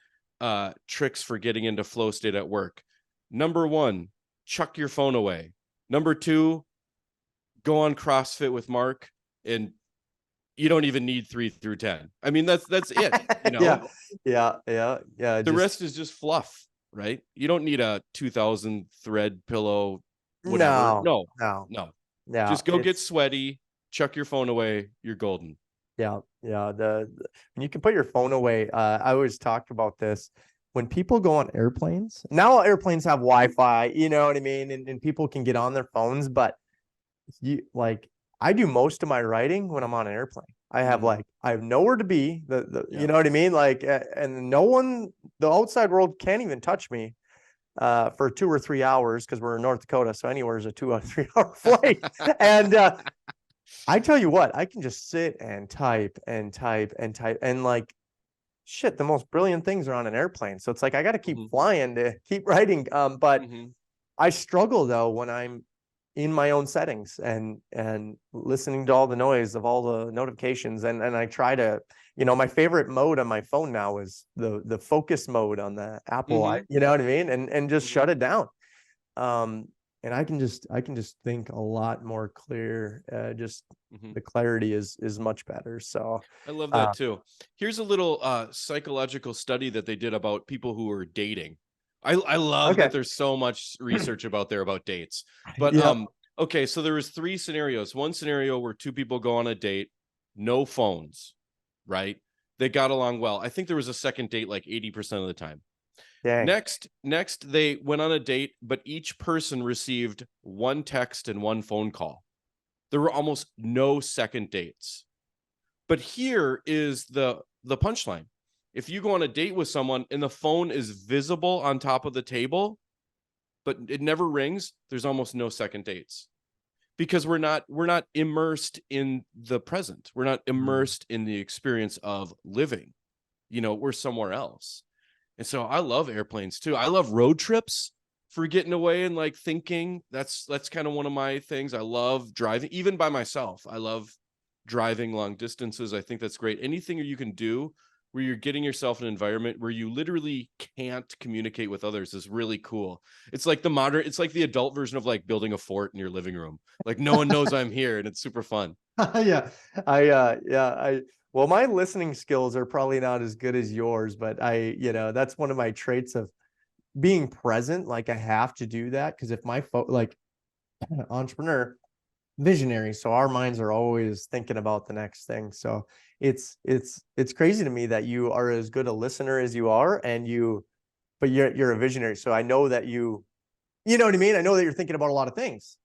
tricks for getting into flow state at work. Number 1, chuck your phone away. Number 2, go on CrossFit with Marc, and you don't even need 3 through 10. I mean, that's it, you know? Yeah. The rest is just fluff, right? You don't need a 2000 thread pillow, whatever. No. Yeah. Just go get sweaty, chuck your phone away, you're golden. Yeah. When you can put your phone away, I always talk about this. When people go on airplanes, now airplanes have Wi-Fi, you know what I mean? And people can get on their phones, but I do most of my writing when I'm on an airplane. I have I have nowhere to be, you know what I mean? Like, and the outside world can't even touch me for 2 or 3 hours, because we're in North Dakota. So anywhere is a 2 or 3 hour flight. And I tell you what, I can just sit and type and type and type, and like, shit, the most brilliant things are on an airplane. So it's like, I got to keep flying to keep writing. But I struggle though when I'm in my own settings and listening to all the noise of all the notifications. And I try to, you know, my favorite mode on my phone now is the focus mode on the Apple, you know what I mean? And just shut it down. And I can just think a lot more clear. The clarity is much better. So I love that too. Here's a little psychological study that they did about people who are dating. I love that there's so much research about dates. But okay, so there was 3 scenarios. One scenario where 2 people go on a date, no phones, right? They got along well. I think there was a second date like 80% of the time. Dang. Next, they went on a date, but each person received 1 text and 1 phone call. There were almost no second dates. But here is the punchline. If you go on a date with someone and the phone is visible on top of the table, but it never rings, there's almost no second dates. Because we're not immersed in the present. We're not immersed in the experience of living. You know, we're somewhere else. And so I love airplanes too. I love road trips for getting away and like thinking. That's kind of one of my things. I love driving, even by myself. I love driving long distances. I think that's great. Anything you can do where you're getting yourself in an environment where you literally can't communicate with others is really cool. It's like the adult version of like building a fort in your living room. Like no one knows I'm here, and it's super fun. Well, my listening skills are probably not as good as yours, but that's one of my traits of being present. Like I have to do that, because if my entrepreneur, visionary, so our minds are always thinking about the next thing. So it's crazy to me that you are as good a listener as you are, but you're a visionary. So I know that you know what I mean? I know that you're thinking about a lot of things.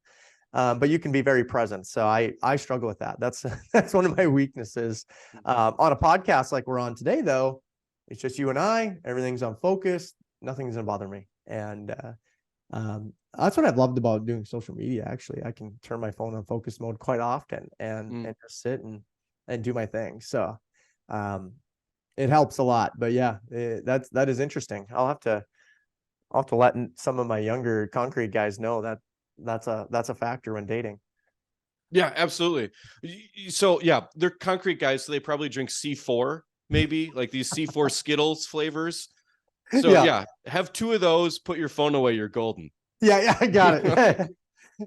But you can be very present. So I struggle with that. That's one of my weaknesses. On a podcast like we're on today, though, it's just you and I. Everything's on focus. Nothing's gonna bother me. And that's what I've loved about doing social media. Actually, I can turn my phone on focus mode quite often and just sit and do my thing. So it helps a lot. But yeah, that is interesting. I'll have to let some of my younger concrete guys know that that's a factor when dating. Yeah, absolutely. So yeah, they're concrete guys, so they probably drink C4, maybe like these C4 Skittles flavors. So Yeah. yeah, have 2 of those, put your phone away, you're golden. Yeah. Yeah. I got it.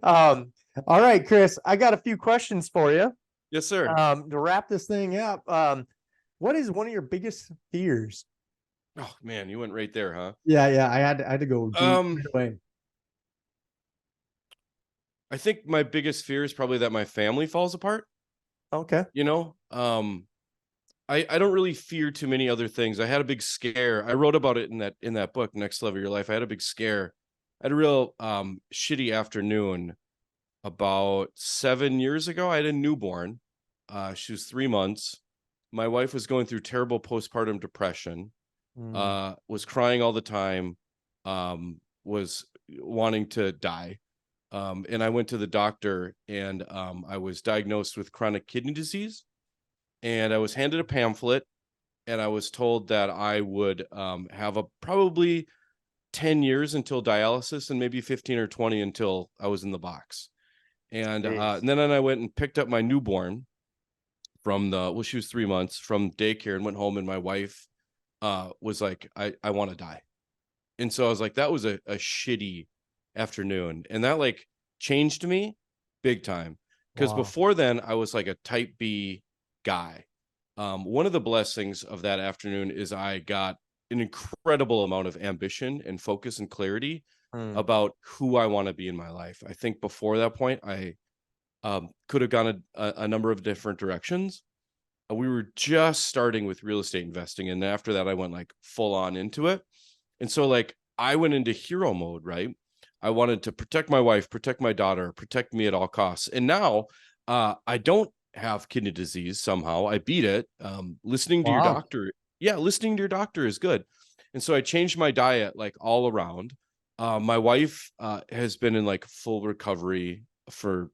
All right, Chris, I got a few questions for you. Yes, sir. To wrap this thing up. What is one of your biggest fears? Oh man, you went right there, huh? Yeah. Yeah. I had to go deep right away. I think my biggest fear is probably that my family falls apart. Okay. You know, I don't really fear too many other things. I had a big scare. I wrote about it in that book, Next Level Your Life. I had a big scare. I had a real shitty afternoon about 7 years ago. I had a newborn. She was 3 months. My wife was going through terrible postpartum depression. Was crying all the time. Was wanting to die. And I went to the doctor, and I was diagnosed with chronic kidney disease. And I was handed a pamphlet, and I was told that I would have probably 10 years until dialysis and maybe 15 or 20 until I was in the box. And then I went and picked up my newborn from she was 3 months from daycare, and went home, and my wife was like, I want to die. And so I was like, that was a shitty afternoon. And that like changed me big time. Because before then I was like a type B guy. One of the blessings of that afternoon is I got an incredible amount of ambition and focus and clarity about who I want to be in my life. I think before that point, I could have gone a number of different directions. We were just starting with real estate investing, and after that I went like full on into it. And so like I went into hero mode, right? I wanted to protect my wife, protect my daughter, protect me at all costs. And now I don't have kidney disease somehow. I beat it. Listening to your doctor. Yeah, listening to your doctor is good. And so I changed my diet like all around. My wife has been in like full recovery for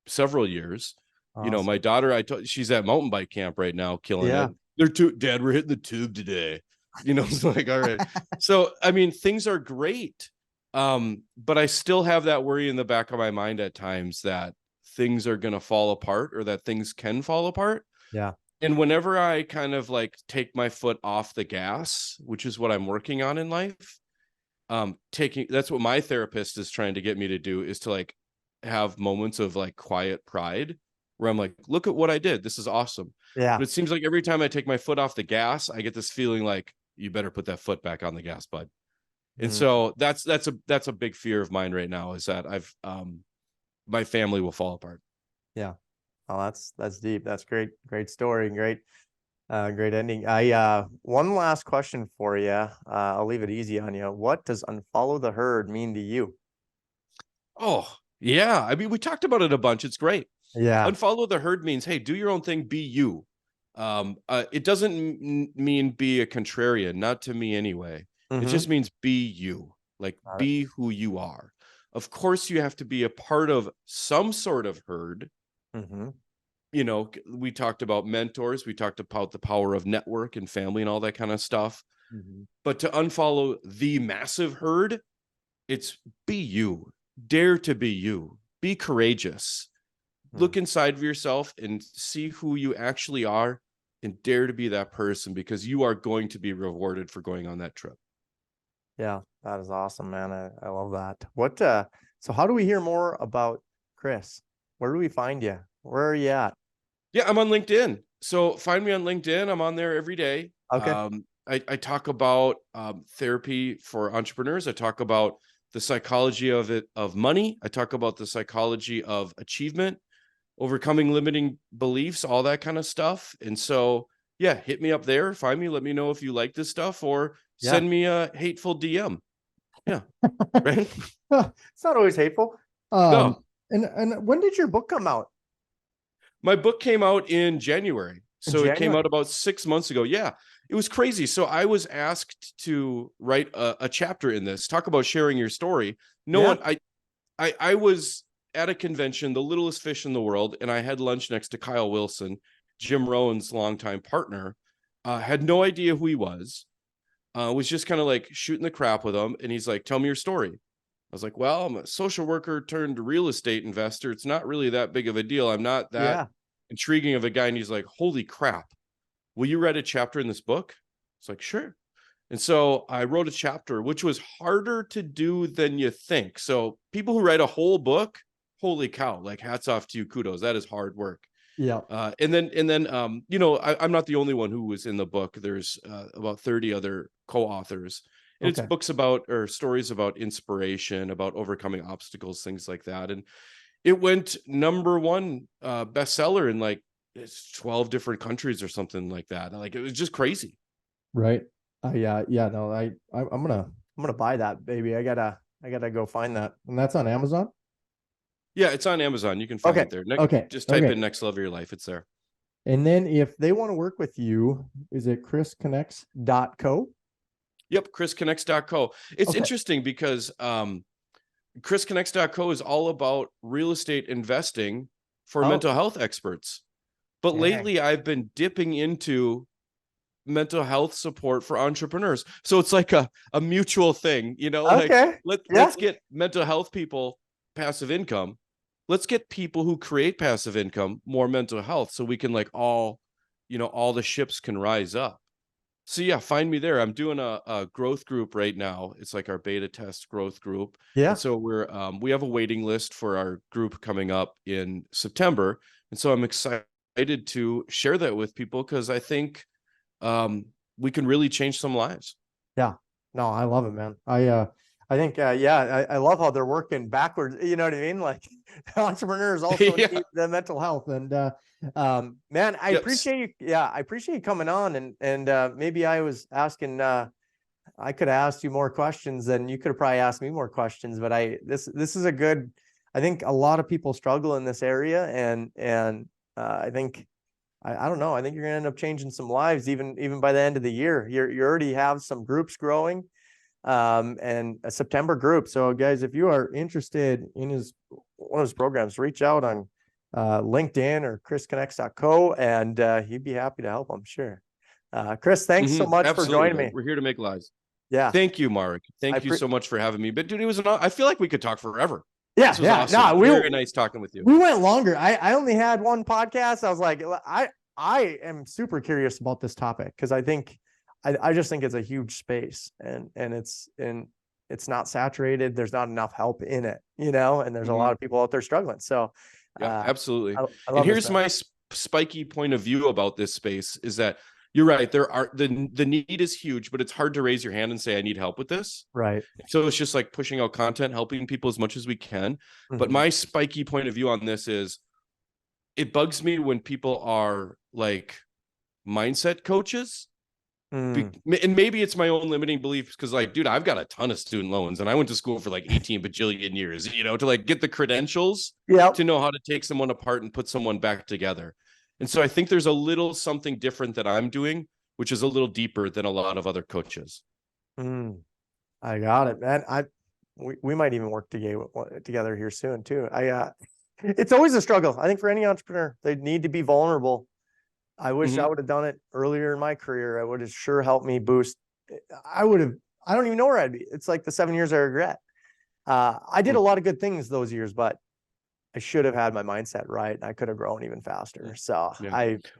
several years. You know, my daughter, she's at mountain bike camp right now, killing it. Dad, we're hitting the tube today. You know, it's like, all right. So, I mean, things are great. But I still have that worry in the back of my mind at times that things are going to fall apart, or that things can fall apart. Yeah. And whenever I kind of like take my foot off the gas, which is what I'm working on in life, that's what my therapist is trying to get me to do, is to like have moments of like quiet pride where I'm like, look at what I did. This is awesome. Yeah. But it seems like every time I take my foot off the gas, I get this feeling like, you better put that foot back on the gas, bud. And so that's a big fear of mine right now, is that my family will fall apart. Yeah. Oh, that's deep. That's great. Great story. Great ending. One last question for you. I'll leave it easy on you. What does unfollow the herd mean to you? Oh, yeah. I mean, we talked about it a bunch. It's great. Yeah. Unfollow the herd means, hey, do your own thing, be you. It doesn't mean be a contrarian, not to me anyway. It just means be you, like be who you are. Of course, you have to be a part of some sort of herd. You know, we talked about mentors. We talked about the power of network and family and all that kind of stuff. But to unfollow the massive herd, it's be you. Dare to be you. Be courageous. Look inside of yourself and see who you actually are, and dare to be that person, because you are going to be rewarded for going on that trip. Yeah, that is awesome, man. I love that. So how do we hear more about Chris? Where do we find you? Where are you at? Yeah, I'm on LinkedIn. So find me on LinkedIn. I'm on there every day. Okay. I talk about therapy for entrepreneurs. I talk about the psychology of money. I talk about the psychology of achievement, overcoming limiting beliefs, all that kind of stuff. And so, yeah, hit me up there. Find me. Let me know if you like this stuff, or send me a hateful DM. Yeah. Right. It's not always hateful. No. And when did your book come out? My book came out in January. So it came out about 6 months ago. Yeah, it was crazy. So I was asked to write a chapter in this, talk about sharing your story. I was at a convention, the littlest fish in the world, and I had lunch next to Kyle Wilson, Jim Rohn's longtime partner. Had no idea who he was. Was just kind of like shooting the crap with him. And he's like, tell me your story. I was like, well, I'm a social worker turned real estate investor. It's not really that big of a deal. I'm not that intriguing of a guy. And he's like, holy crap. Will you write a chapter in this book? It's like, sure. And so I wrote a chapter, which was harder to do than you think. So people who write a whole book, holy cow, like hats off to you, kudos. That is hard work. Yeah. And then, you know, I'm not the only one who was in the book. There's about 30 other co-authors. And Okay. it's books about, or stories about inspiration, about overcoming obstacles, things like that. And it went #1 bestseller in like 12 different countries or something like that. Like, it was just crazy. Right. Yeah. No, I'm gonna buy that, baby. I gotta go find that. And that's on Amazon. Yeah, it's on Amazon. You can find it there. Okay. Just type in Next Level Your Life. It's there. And then if they want to work with you, is it 𝗨𝗵𝗳cie𝗹𝗹_𝗨? Yep, 𝗨𝗵𝗳cie𝗹𝗹. It's interesting because 𝗨𝗵𝗳cie𝗹𝗹 is all about real estate investing for mental health experts. But lately I've been dipping into mental health support for entrepreneurs. So it's like a mutual thing, you know, like let's get mental health people passive income. Let's get people who create passive income more mental health, so we can like all, you know, all the ships can rise up. So yeah, find me there. I'm doing a growth group right now. It's like our beta test growth group. Yeah. And so we have a waiting list for our group coming up in September. And so I'm excited to share that with people, because I think we can really change some lives. Yeah. No, I love it, man. I think, I love how they're working backwards. You know what I mean? Like, entrepreneurs also need the mental health. And, man, I appreciate you. Yeah. I appreciate you coming on, and maybe I was asking, I could have asked you more questions, and you could have probably asked me more questions, but this is a good, I think a lot of people struggle in this area. And I think, I don't know. I think you're gonna end up changing some lives, even by the end of the year. You already have some groups growing, and a September group. So guys, if you are interested in one of his programs, reach out on LinkedIn or 𝗨𝗵𝗳cie𝗹𝗹_𝗨, and he'd be happy to help, I'm sure. Chris, thanks so much for joining me. We're here to make lives. Yeah. Thank you, Mark. Thank you so much for having me. But dude, I feel like we could talk forever. Yeah. This was awesome. Very nice talking with you. We went longer. I only had one podcast. I was like, I am super curious about this topic, because I just think it's a huge space, and it's not saturated. There's not enough help in it, you know, and there's a lot of people out there struggling. So yeah, absolutely. And here's my spiky point of view about this space is that you're right. There are the need is huge, but it's hard to raise your hand and say, I need help with this. Right. So it's just like pushing out content, helping people as much as we can. But my spiky point of view on this is, it bugs me when people are like mindset coaches. And maybe it's my own limiting beliefs, because like, dude, I've got a ton of student loans, and I went to school for like 18 bajillion years, you know, to like get the credentials to know how to take someone apart and put someone back together. And so I think there's a little something different that I'm doing, which is a little deeper than a lot of other coaches. I got it, man. We might even work together here soon too. It's always a struggle. I think for any entrepreneur, they need to be vulnerable. I wish I would have done it earlier in my career. It would have sure helped me boost. I don't even know where I'd be. It's like the 7 years I regret. I did a lot of good things those years, but I should have had my mindset right. I could have grown even faster. So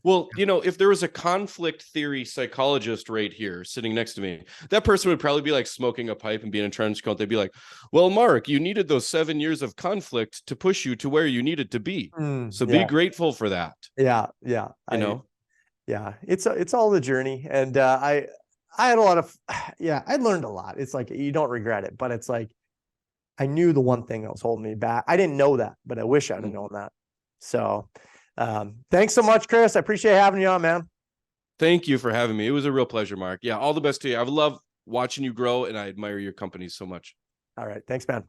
well, you know, if there was a conflict theory psychologist right here sitting next to me, that person would probably be like smoking a pipe and being in a trench coat. They'd be like, well, Mark, you needed those 7 years of conflict to push you to where you needed to be. So be grateful for that. Yeah. You know? Yeah. It's all the journey. And I had a lot of, I learned a lot. It's like, you don't regret it, but it's like, I knew the one thing that was holding me back. I didn't know that, but I wish I'd have known that. So thanks so much, Chris. I appreciate having you on, man. Thank you for having me. It was a real pleasure, Mark. Yeah, all the best to you. I love watching you grow, and I admire your company so much. All right. Thanks, man.